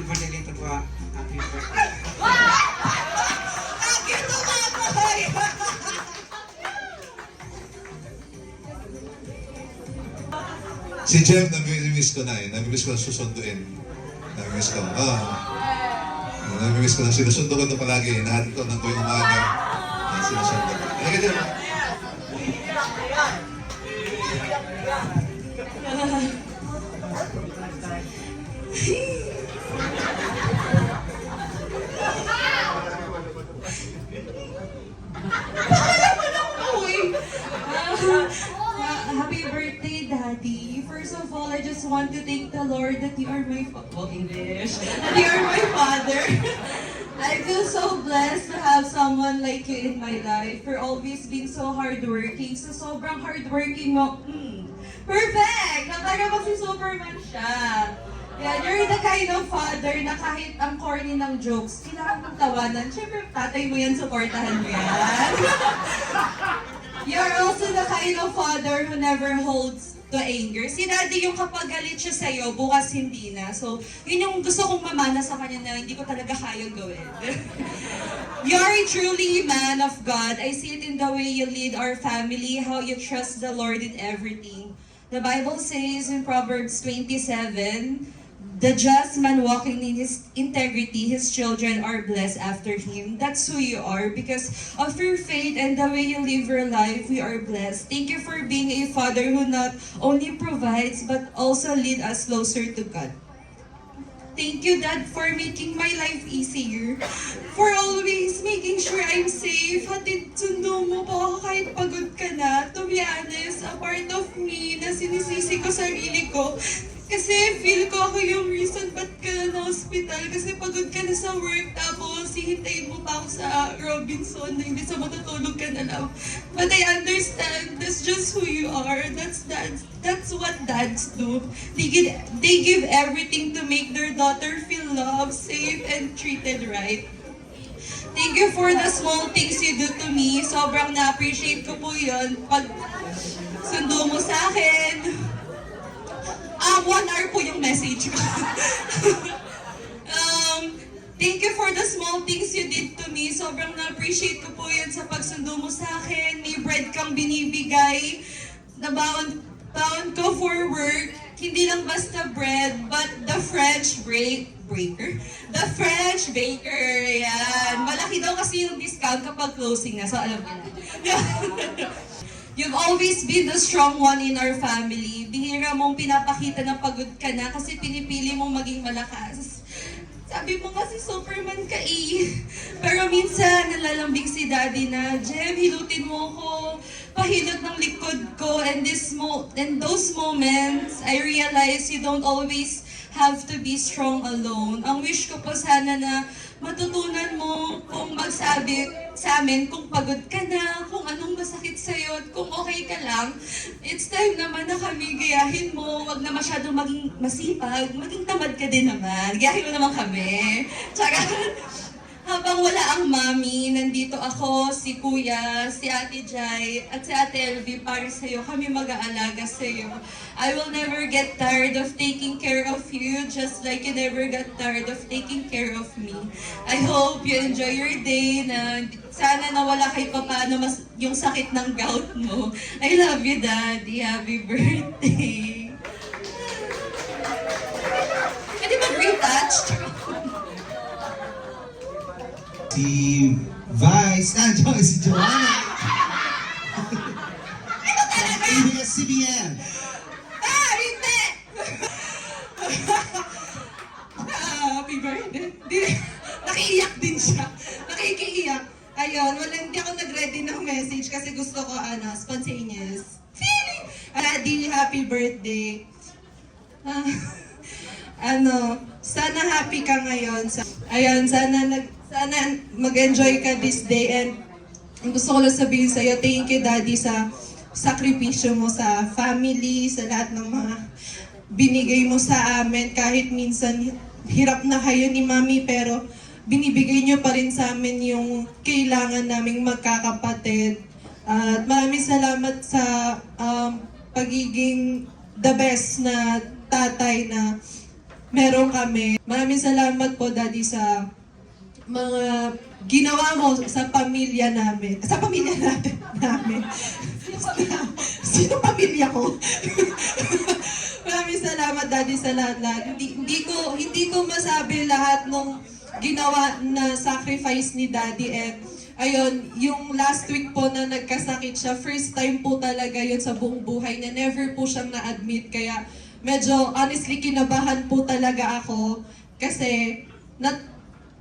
birthday dito po. Happy birthday. Ang cute mo, Papoy! Si Jem, nami-miss ko na eh. Nami-miss ko na susunduin. Nami-miss ko. Nami-miss ko na. Sinusundo ko na palagi. Nahatid ko ng tuwing umaga. Sinusundo ko. Halika dyan. Happy birthday, Daddy. First of all, I just want to thank the Lord that you are my English. That you are my father. I feel so blessed to have someone like you in my life. You're always been so hardworking. So sobrang hardworking mo. Perfect! Nataga mo si Superman siya. Yeah, you're the kind of father na kahit ang corny ng jokes, kailangan mong tawanan. Siyempre, tatay mo yan, supportahan mo yan. You're also the kind of father who never holds to anger. Si Daddy yung kapag galit siya sa'yo, bukas hindi na. So, yun yung gusto kong mamana sa kanya na hindi ko talaga kaya gawin. You're truly a man of God. I see it in the way you lead our family, how you trust the Lord in everything. The Bible says in Proverbs 27, the just man walking in his integrity, his children are blessed after him. That's who you are. Because of your faith and the way you live your life, we are blessed. Thank you for being a father who not only provides, but also lead us closer to God. Thank you, Dad, for making my life easier. For always making sure I'm safe. Hatid sundo mo po ako kahit pagod ka na. To be honest, a part of me na sinisisi ko sarili ko. Kasi feel ko ako yung reason ba't ka na hospital. Kasi pagod ka na sa work. Tapos hihintayin mo pa ako sa Robinson na hindi sa matutulog ka na lang. But I understand, that's just who you are. That's what dads do. They give everything to make their daughter feel loved, safe, and treated right. Thank you for the small things you do to me. Sobrang na-appreciate ko po yun. Pag sundo mo sa akin. 1 hour po yung message ko. Thank you for the small things you did to me. Sobrang na-appreciate ko po yan sa pagsundo mo sa akin. May bread kang binibigay. Nabaon ko for work. Hindi lang basta bread, but the French baker. The French baker. Yan. Malaki daw kasi yung discount kapag closing na. So alam niyo na. You've always been the strong one in our family. Bihira mong pinapakita na pagod ka na kasi pinipili mong maging malakas. Sabi mo kasi Superman ka eh. Pero minsan nalalambing si Daddy na, Jem, hilutin mo ko. Pahilot ng likod ko. And those moments, I realize you don't always have to be strong alone. Ang wish ko po sana na matutunan mo kung magsabi sa amin kung pagod ka na, kung anong masakit sa'yo, at kung okay ka lang. It's time naman na kami gayahin mo. Huwag na masyadong maging masipag. Maging tamad ka din naman. Gayahin mo naman kami. Tsaka, habang wala ang mami, nandito ako, si Kuya, si Ate Jai, at si Ate LV para sa'yo. Kami mag-aalaga sa'yo. I will never get tired of taking care of you, just like you never got tired of taking care of me. I hope you enjoy your day, na sana nawala kay papaano yung sakit ng gout mo. I love you, Daddy. Happy birthday. Pwede mag-retouch? Si Vice, si Joanna. CBN. Hindi! Happy birthday. Nakiiyak din siya. Nakikiiyak. Ayun, hindi ako nag-ready ng message kasi gusto ko, spontaneous. Daddy, happy birthday. Sana happy ka ngayon. Ayun, sana mag-enjoy ka this day. And gusto ko lang sabihin sa'yo, thank you, Daddy, sa sakripisyo mo sa family, sa lahat ng mga binigay mo sa amin. Kahit minsan hirap na kayo ni Mami, pero binibigay nyo pa rin sa amin yung kailangan naming magkakapatid. At maraming salamat sa pagiging the best na tatay na meron kami. Maraming salamat po, Daddy, sa mga ginawa mo sa pamilya namin. Sa pamilya namin. Sino pamilya ko? Maraming salamat, Daddy, sa lahat. Hindi ko masabi lahat nung ginawa na sacrifice ni Daddy. And ayun, yung last week po na nagkasakit siya, first time po talaga yun sa buong buhay niya. Never po siyang na-admit. Kaya medyo honestly kinabahan po talaga ako. Kasi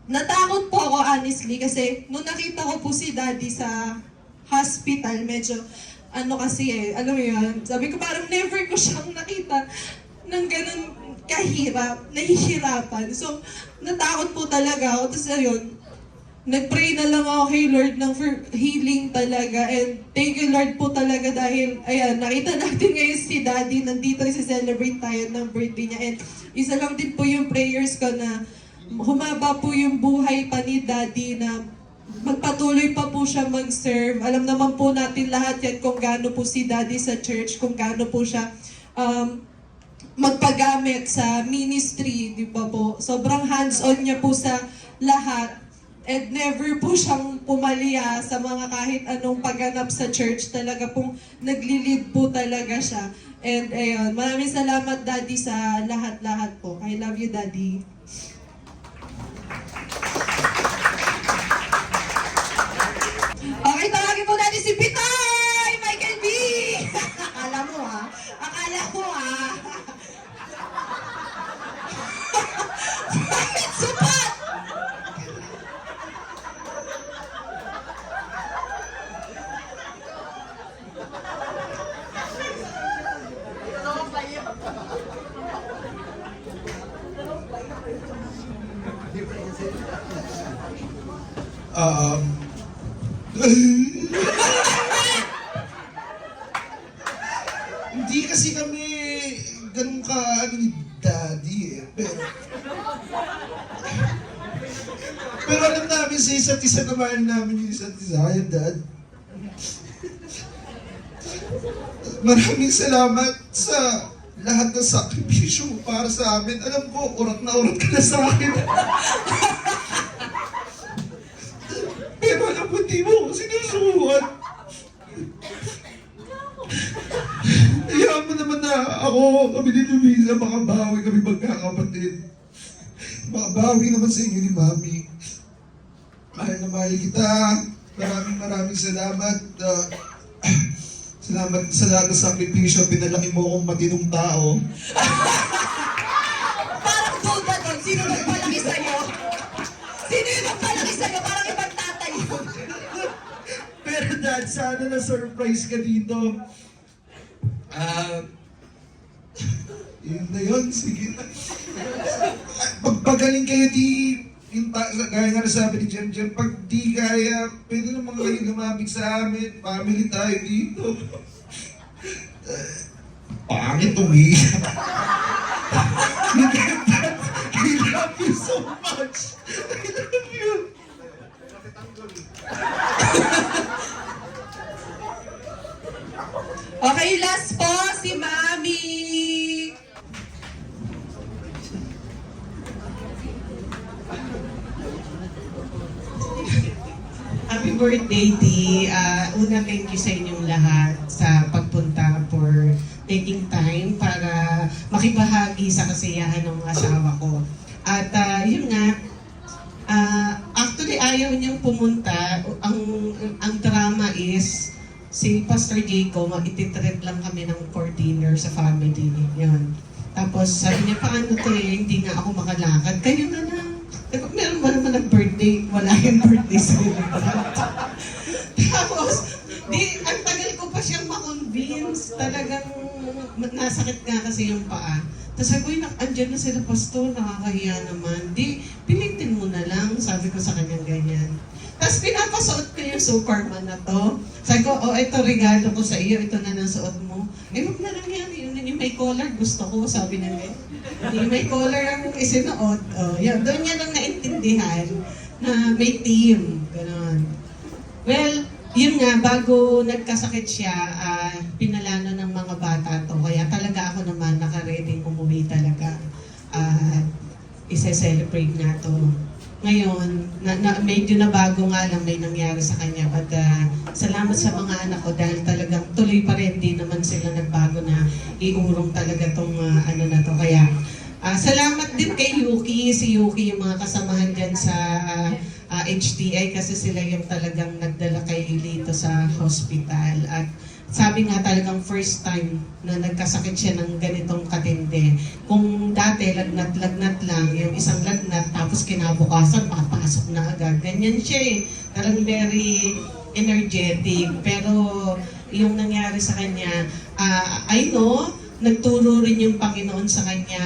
natakot po ako honestly. Kasi nung nakita ko po si Daddy sa hospital, medyo alam mo yun, sabi ko parang never ko siyang nakita ng ganun kahirap, nahihirapan. So, natakot po talaga ako. Tapos ayun, nag-pray na lang ako kay Lord ng healing talaga. And thank you, Lord, po talaga dahil, ayan, nakita natin ngayon si Daddy, nandito celebrate tayo ng birthday niya. And isa lang din po yung prayers ko na humaba po yung buhay pa ni Daddy, na magpatuloy pa po siya mag-serve. Alam naman po natin lahat yan kung gaano po si Daddy sa church, kung gaano po siya magpagamit sa ministry, di ba po? Sobrang hands-on niya po sa lahat. And never po siyang pumalia sa mga kahit anong pagganap sa church. Talaga pong nagli-lead po talaga siya. And ayun, maraming salamat, Daddy, sa lahat-lahat po. I love you, Daddy. Okay, tawagin po natin si Pitoy! Michael B! Akala mo ha? Bakit supat? Hindi kasi kami ganun ka ni Daddy eh. Pero alam namin sa isa't isa na mahal namin yung isa't isa. Ayun, Dad. Maraming salamat sa lahat ng sakripisyo mo para sa amin. Alam ko, urat na urat ka na sa akin. Pero alam ko, di mo ako sinusuwan. Hayaan mo naman na ako, kami ni Luisa, makabawi kami magkakapatid. Makabawi naman sa inyo ni Mami. Mahal na mahal kita. Maraming salamat. Salamat sa lahat ng sakripisyo. Pinalaki mo akong matinong tao. Parang duda doon. Sino nagpalaki sa'yo? Sino yung nagpalaki sa'yo? Parang ibang tatay yun. Pero Dad, sana na-surprise ka dito. Yun na yun, sige na. Pagpagaling kayo gaya nga sabi ni Jem, pag di kaya, pwede naman kayo lumapit sa amin. Family tayo dito. Pangit umiiyak. I love you so much. I love you. Okay, last po, si Mami. Happy birthday, Dee. Una, thank you sa inyong lahat sa pagpunta for taking time para makibahagi sa kasiyahan ng asawa ko. At yun nga, actually ayaw niyang pumunta. Ang drama is, si Pastor Jacob, ititreat lang kami ng for dinner sa family. Yun. Tapos sabi niya, paano to hindi nga ako makalakad. Kayo na lang. Meron ba naman ng birthday? Wala yung birthday celebrant. Tapos, ang tagal ko pa siyang makonvince. Talagang nasakit nga kasi yung paa. Tapos sabi ko, andyan na sila, pastor, nakakahiya naman. Pilitin mo na lang, sabi ko sa kanyang ganyan. Tapos pinapasuot ko yung Superman na to. Sabi ko, ito regalo ko sa iyo, ito na nang suot mo. Wag na lang yan, yung may collar, gusto ko, sabi niya ganyan. Yung may collar ang isinuot. Doon niya lang naintindihan na may team. Ganon. Well, yun nga, bago nagkasakit siya, pinalano ng mga bata to. Kaya talaga ako naman naka-ready umuwi talaga. Isa-celebrate na to. Ngayon, medyo nabago nga lang may nangyari sa kanya. But salamat sa mga anak ko dahil talagang tuloy pa rin. Di naman sila nagbago na iurong talaga tong ano na to. Kaya salamat din kay Yuki. Si Yuki, yung mga kasamahan dyan sa HTI kasi sila yung talagang nagdala kay Lito sa hospital. At sabi nga talagang first time na nagkasakit siya ng ganitong katindi. Kung dati lagnat-lagnat lang, yung isang lagnat tapos kinabukasan papasok na agad. Ganyan siya eh. Talagang very energetic. Pero yung nangyari sa kanya, I know, nagturo rin yung Panginoon sa kanya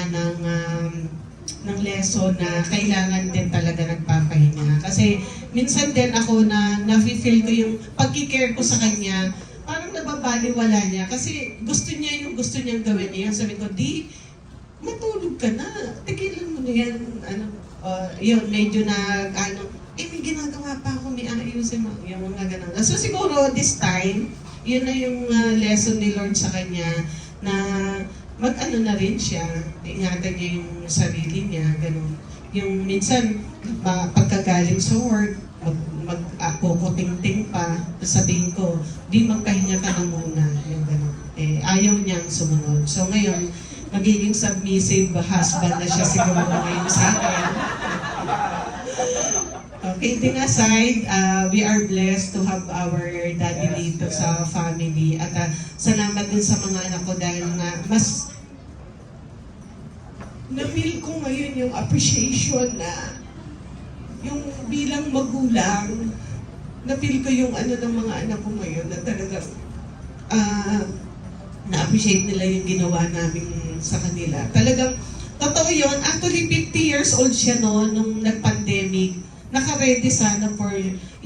ng lesson na kailangan din talaga nagpapahinga. Kasi minsan din ako na-feel ko yung pagkikare ko sa kanya, parang nababaliwala niya. Kasi gusto niyang gawin niya. Sabi ko, matulog ka na. Tigilan mo na yan. Yun, medyo may ginagawa pa ako, may ayusin mo. Yung mga ganun. So siguro this time, yun na yung lesson ni Lord sa kanya na mag-ano na rin siya, ingatan niya yung sarili niya, gano'n. Yung minsan, pagkagaling sa work, magpuputing-ting pa, sabihin ko, di magpahinga ka na muna, yung gano'n. Ayaw niyang sumunod. So ngayon, magiging submissive husband na siya siguro ngayon sa akin. Kidding aside, we are blessed to have our daddy dito sa family. At salamat din sa mga anak ko dahil mas na-feel ko ngayon yung appreciation na yung bilang magulang, na-feel ko yung ng mga anak ko ngayon na talagang na-appreciate nila yung ginawa namin sa kanila. Talagang, totoo yun. Actually, 50 years old siya noon nung nag-pandemic. Naka-ready sana for,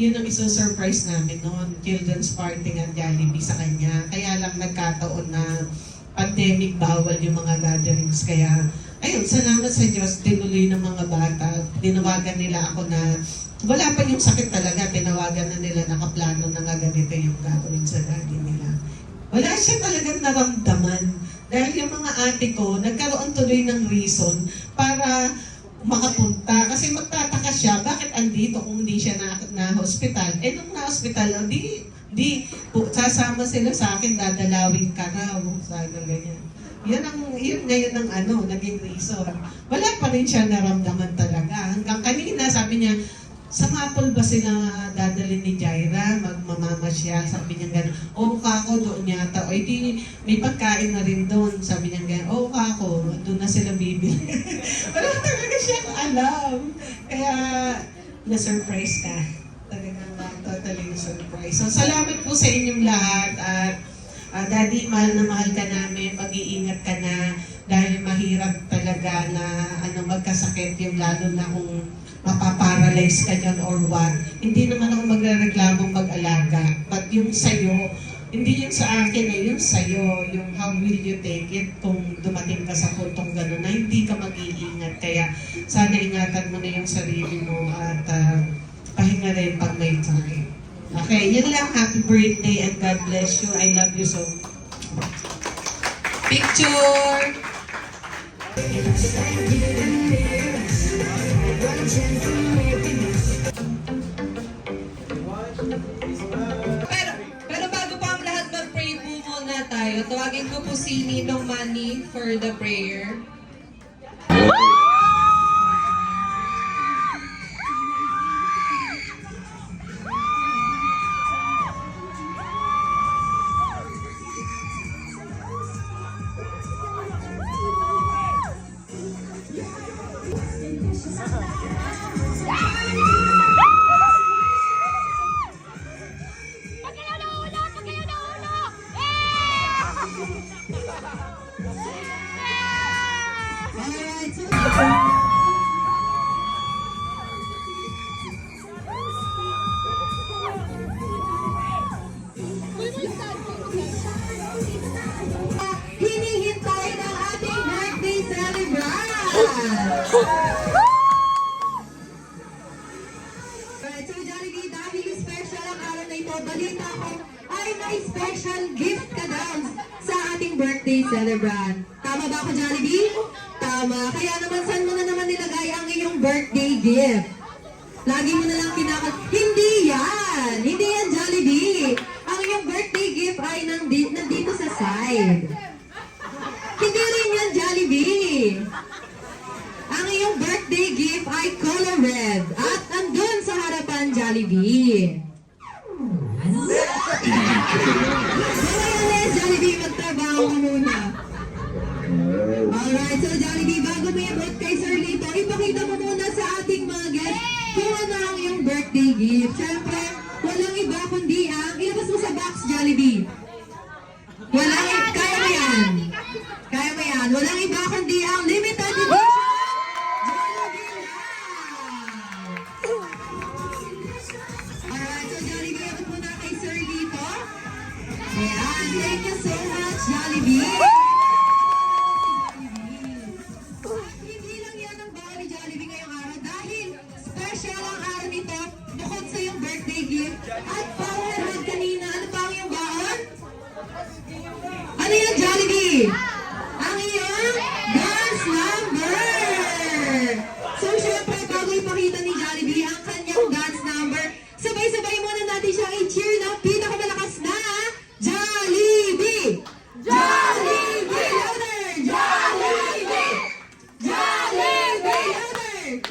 yun ang iso-surprise namin noon, children's party ng Jollibee sa kanya. Kaya lang nagkataon na pandemic, bawal yung mga gatherings. Kaya, ayun, salamat sa Diyos, tinuloy ng mga bata. Tinawagan nila ako na, wala pa yung sakit talaga, tinawagan na nila, nakaplano na nga ganito yung gagawin sa daddy nila. Wala siya talagang naramdaman. Dahil yung mga ate ko, nagkaroon tuloy ng reason para makapunta. Kasi magtataka siya, bakit andito kung hindi siya na-hospital? Nung na-hospital, sasama sila sa akin, dadalawin ka raw. Sabi ganyan. Yun ngayon ang naging reason. Wala pa rin siya naramdaman talaga. Hanggang kanina, sabi niya, sa Mapol ba sila dadalhin ni Jaira? Magmamamasyal? Sabi niya gano'n. Oo ka ako, doon yata. O di, may pagkain na rin doon. Sabi niya gano'n. Oo ka ako, doon na sila bibili. Wala talaga siyang alam. Kaya, na-surprise ka. Talagang totally na-surprise. So, salamat po sa inyong lahat. At Daddy, mahal na mahal ka namin. Mag-iingat ka na. Dahil mahirap talaga na magkasakit yung lalo na kung mapaparalyze ka dyan or what. Hindi naman ako magre-reklamong mag-alaga. But yung sa'yo, hindi yung sa akin yung sa'yo. Yung how will you take it kung dumating ka sa puntong gano'n na hindi ka mag-iingat. Kaya sana ingatan mo na yung sarili mo at pahinga rin pag may time. Okay, yun lang. Happy birthday and God bless you. I love you so much. Picture! Pero bago pa ang lahat, mag-pray po muna tayo. Tawagin ko po si Ninong Manny for the prayer. Alright, so Jollibee, dahil special ang araw na ito, balita ko ay may special gift ka daw sa ating birthday celebrant. Tama ba ako, Jollibee? Tama. Kaya naman, saan mo na naman nilagay ang iyong birthday gift? Lagi mo na lang Hindi yan! Hindi yan, Jollibee! Ang iyong birthday gift ay nandito sa side. Hindi rin yan, Jollibee! Ang iyong birthday gift ay color red at andun sa harapan, Jollibee. Mamaya Jollibee, magtrabaho ka muna. Alright, so Jollibee, bago may abot kay Sir Lito, ipakita mo muna sa ating mga guests kung ano ang iyong birthday gift. Siyempre, walang iba kundi ang, ilabas mo sa box, Jollibee. Kaya mo yan. Kaya mo yan. Walang iba kundi ang limited edition. Alright, so Jollibee, abot muna kay Sir Lito. Ayan, thank you so much, Jollibee. Hindi lang yan ang baon ni Jollibee ngayong araw dahil special ang araw nito bukod sa iyong birthday gift at powerhead kanina. Ano pa ang iyong baon? Ano yan, Jollibee? Ang iyong dance number! So, syempre, bago ipakita ni Jollibee ang kanyang dance number, sabay-sabay muna natin siya i-cheer ng pinakamalakas na Jollibee! Jollibee! Louder! Jollibee! Jollibee! Louder!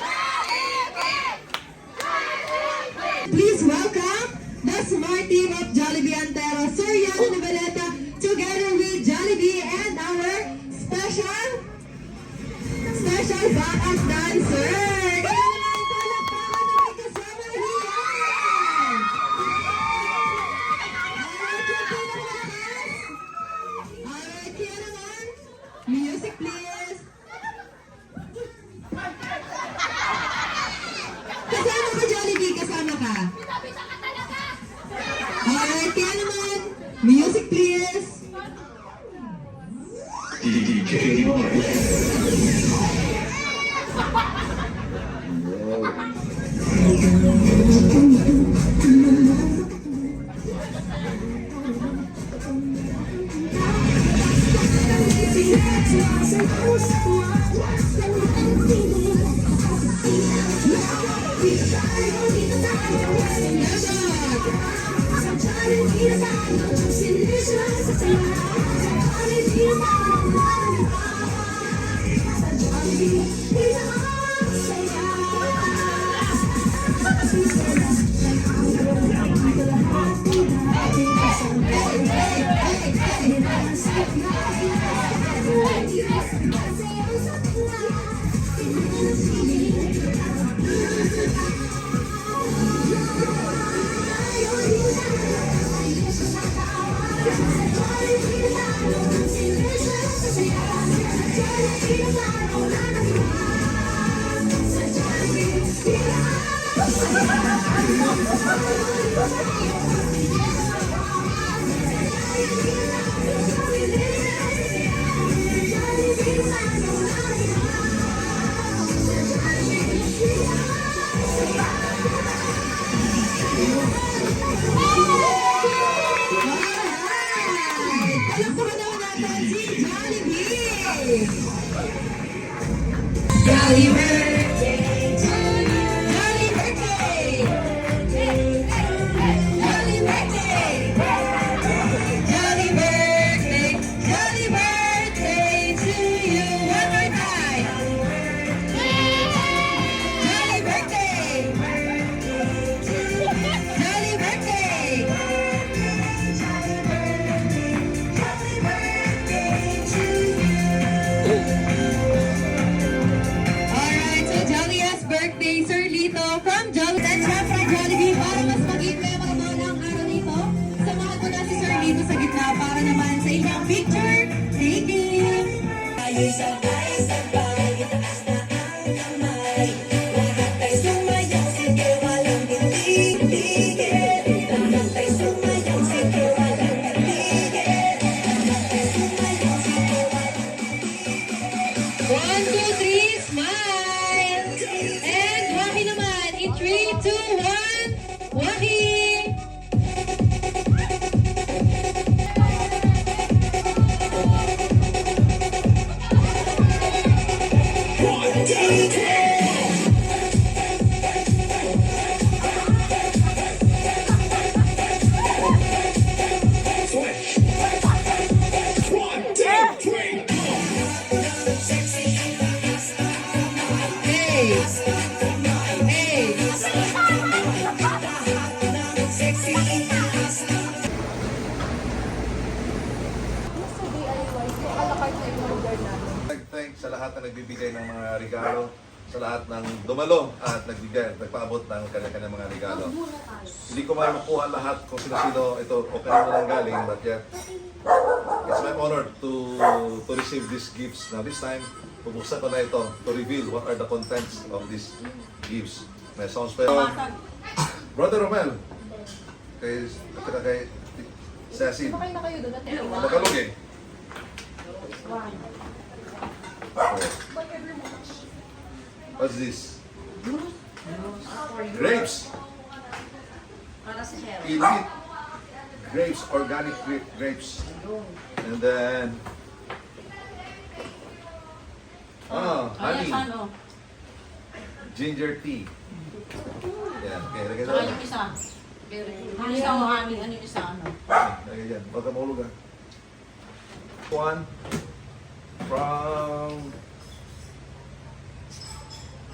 Please welcome the smart team of Jollibee Antero, Sir Yano Navarrete, together with Jollibee and our special backup dancer. Kaya naman, palakpakan na may kasama riyan. Alright, yung pinakamalakas. Alright, kaya naman, music please. Kasama ka, Jollibee, kasama ka. Alright, kaya naman, music please. Jolly birthday, jolly birthday, jolly birthday, jolly birthday, jolly birthday to you. One more time. Jolly birthday. Money! Thank sa lahat na nagbibigay ng mga regalo, sa lahat ng dumalo at nagpaabot ng kanya-kanya mga regalo. Hindi ko makuha lahat kung sino-sino ito o kanino lang galing, but yet, it's my honor to receive these gifts. Now this time, bubuksan ko na ito to reveal what are the contents of these gifts. May sounds pa Brother Romel, kay Cecil. Magalog eh. What's this? Grapes. Elite grapes, organic grapes. And then honey. Ginger tea. Yan, okay, lagay na. Ano isa? Ano isa ang amin? Ano isa? Ano? Lagay dyan. Huwag ka mahulog ha. One from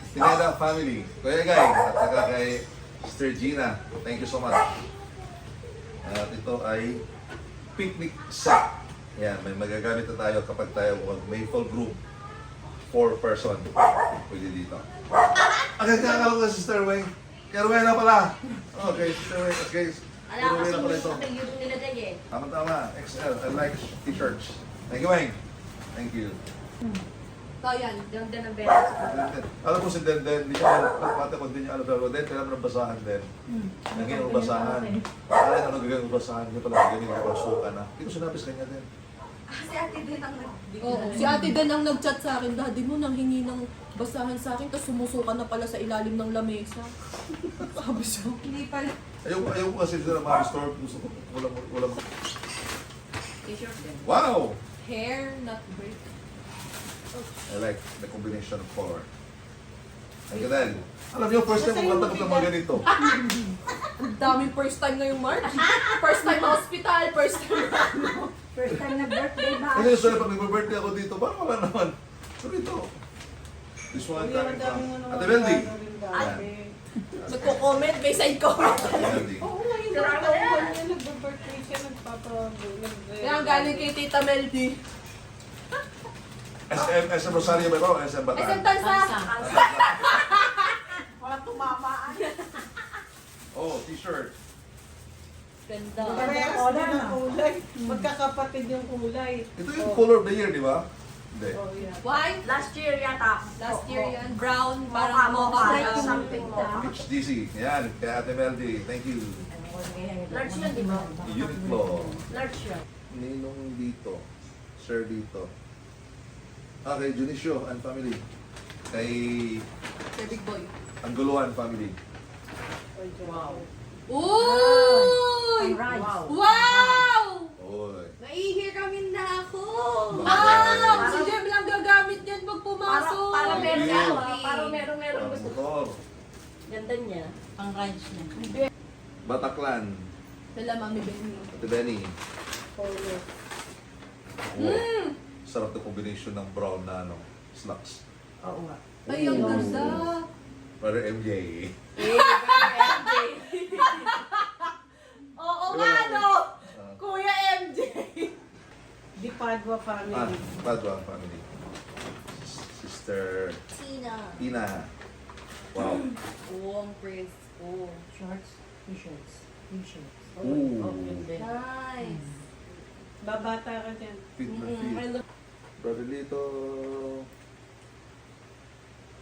Pineda family. Kuya Guy, at saka kay Sister Gina. Thank you so much. At ito ay picnic set. Yan, may magagamit na tayo kapag tayo may full group. 4 person. Pwede dito. Okay, kakalo ka Sister Wayne. Kaya Wayne na pala. Okay, Sister Wayne. Okay, Sister Wayne na pala ito. Tama-tama. XL. I like t-shirts. Thank you, Wayne. Thank you. So yan, ganda ng bera. Alam ko si Denden, hindi siya pati kung hindi niya alam, pero Denden, kailangan ng basahan din. Naging ang basahan. Kaya ano gagawin ang basahan, hindi pala gagawin ang basukan na. Hindi ko sinabi sa kanya din. Si Ate Den ang si Ate Den ang nag-chat sa akin, Daddy mo nang hingi ng basahan sa akin, tapos sumusuka na pala sa ilalim ng lamesa. Sabi siya. Hindi pala. Ayaw ko kasi sila ma-restore. Gusto ko, walang. T-shirt din. Wow! Hair, not break. I like the combination of color. Thank you, Dad. Alam niyo, first time ko matakot ng mga ganito. Ang daming first time ngayong March. First time hospital, first time First time na birthday ba? Kasi usually pag nag-birthday ako dito, parang wala naman. So dito. This one time from Ate Bendy. Ayan. Nagko-comment, may side comment. Ate Bendy. Yan, galing kay Tita Meldy. SM Rosario ba ito? SM Bataan? SM Tansa. Walang tumamaan. Oh, t-shirt. Ganda. Parehas din ang kulay. Magkakapatid yung kulay. Ito yung color of the year, di ba? Hindi. White? Last year yata. Last year yan. Brown, parang mocha Like brown. something na. HDC. Yan, kay Ate Meldy. Thank you. Large yun, di ba? Uniqlo. Large yun. Ninong dito. Sir dito. Kay Junicio and family. Kay Kay Big Boy. Angguluhan family. Wow. Uy! Wow. Wow! Oy. Naihiramin na ako. Wow! Si Jem lang gagamit yan pag pumasok. Para meron Thank you. para meron Parang gusto. motor. Ganda niya. Pang ranch na. Bataklan. Dala Mami Benny. Ate Benny. Wow. Sarap na combination ng brown na slacks. Oo nga. Ay, ang ganda. Para MJ. Oo nga, no? Kuya MJ. Di Padua family. Padua family. Sister Tina. Wow. Oh, ang praise ko. Shorts, t-shirts, t-shirts. Ooh. Nice. Babata ka dyan. Fit na fit. Brother Lito.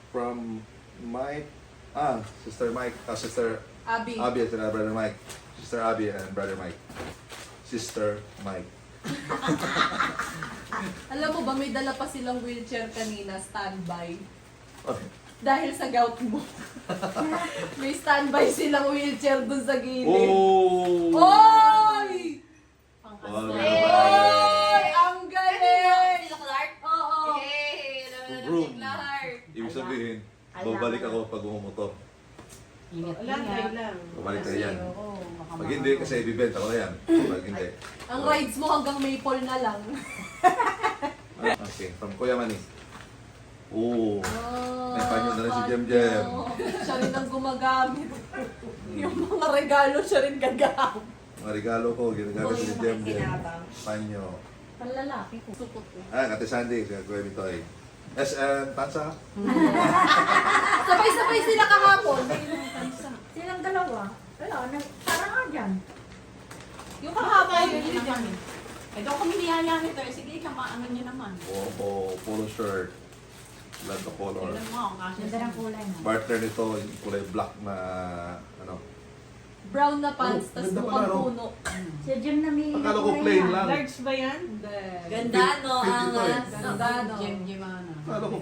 From Mike. Sister Mike. Sister Abby. Abby at Brother Mike. Sister Abby and Brother Mike. Sister Mike. Alam mo ba, may dala pa silang wheelchair kanina, standby. Okay. Dahil sa gout mo. May standby silang wheelchair dun sa gilid. Oh! Oy! Wala Oy! Ang galing! Sila Clark? Oo. Hey, alam na Bro. si Clark. Ibig sabihin, babalik ako pag umumotor. Babalik tayo yan. Pag hindi, kasi ibibenta ko na yan. Pag hindi. Ang rides mo hanggang Maple na lang. Okay, from Kuya Manny. Oo. Oh, May panyo na rin si Jem Jem. Siya rin ang gumagamit. Yung mga regalo siya rin gagamit. Mga regalo ko, ginagamit ni Jem Jem. Panyo. Panlalaki ko. Sukot ko. Ah, Ate Sandy, gagawin ito ay. SM, tansa? Sabay-sabay sila kahapon. Silang dalawa. Wala, parang nga dyan. Yung kahapon, yun yun. Eh, daw kami niyaya nito. Eh, sige, ano niyo naman. O polo shirt. Blood the color. Tignan mo, kasi Ganda ng kulay na. Partner nito, yung kulay black na, ano. Brown na pants, tas ganda mukhang pala, no? puno. Si Jim na may... Akala ko plain lang. Large ba yan? Ganda, no? Ang... Ganda, no?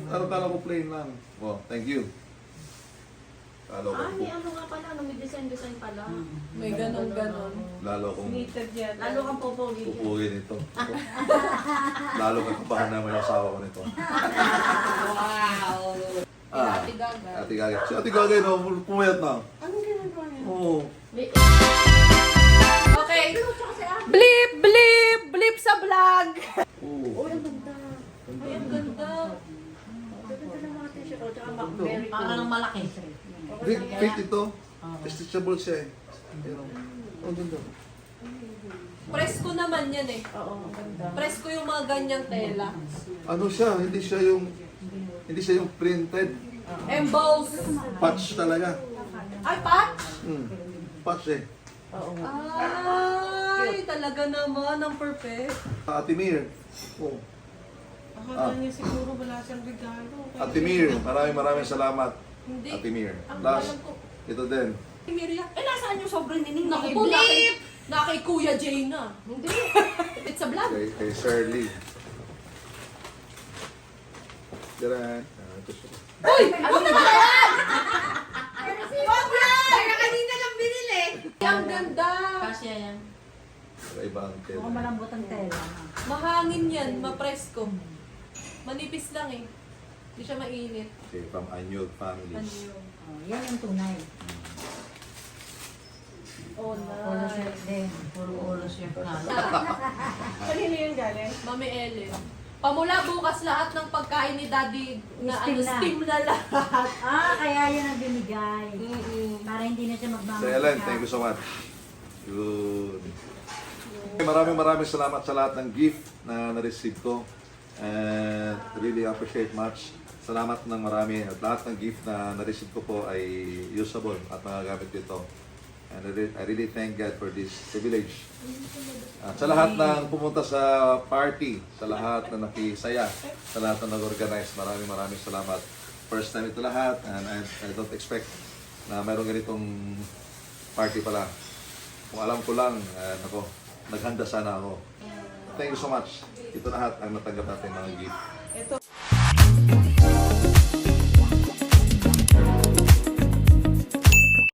Akala ko plain lang. Oh, thank you. Lalo kong, ano nga pala, may design pala. May ganon-ganon. lalo kong Lalo kang popogi. pupugin ito. Lalo kang kabahan naman yung asawa ko nito. Wow! Ah, Ate Gaga. Ate Gaga. Si Ate Gaga, no, pumayat na. Anong ginagawa niya? Oo. Okay. Blip, blip, blip sa vlog. Oo. Ay, ang ganda. Para ng malaki. Fit ito. Stitchable siya eh. Oh, ganda. Presko naman yan eh. Oo, ganda. Presko yung mga ganyang tela. Ano siya, hindi siya yung printed. Emboss. Patch talaga. Ay, patch? Patch eh. Ay, talaga naman. Ang perfect. Ate Mir. Oh. Akala niya siguro wala siyang regalo. Ate Mir, maraming salamat. Hindi. Ate Mir. Ang Last, alam ko. ito din. Miriam. Eh, nasaan yung sobrang nining? Naku po, na kay Kuya Jay na. Hindi. It's a vlog. Kay Shirley. Diyan. Ito siya. Uy! Ano na ba yan? Wag yan! Kaya kanina lang binili. Ang ganda. Kasya yan. Iba ang tela. Mukhang malambot ang tela. Mahangin yan. Mapresko. Manipis lang eh. Hindi siya mainit. Okay, from Anyog family. Panyo. Oh, yan yung tunay. Oh, Polo nice. shirt din. Puro ulo siya. Kanino yung galing? Mami Ellen. Pamula bukas lahat ng pagkain ni Daddy na Steam na. steam na lahat. Kaya yan ang binigay. Para hindi na siya So magmamakita. Ellen, thank you so much. Good. Maraming salamat sa lahat ng gift na na-receive ko. And really appreciate much. Salamat ng marami. At lahat ng gift na na-receive ko po ay usable at magagamit dito. And I really thank God for this privilege. At sa lahat ng pumunta sa party, sa lahat na nakisaya, sa lahat na nag-organize, maraming salamat. First time ito lahat, and I don't expect na mayroong ganitong party pala. Kung alam ko lang, naghanda sana ako. Thank you so much. Ito lahat ang natanggap natin mga gift.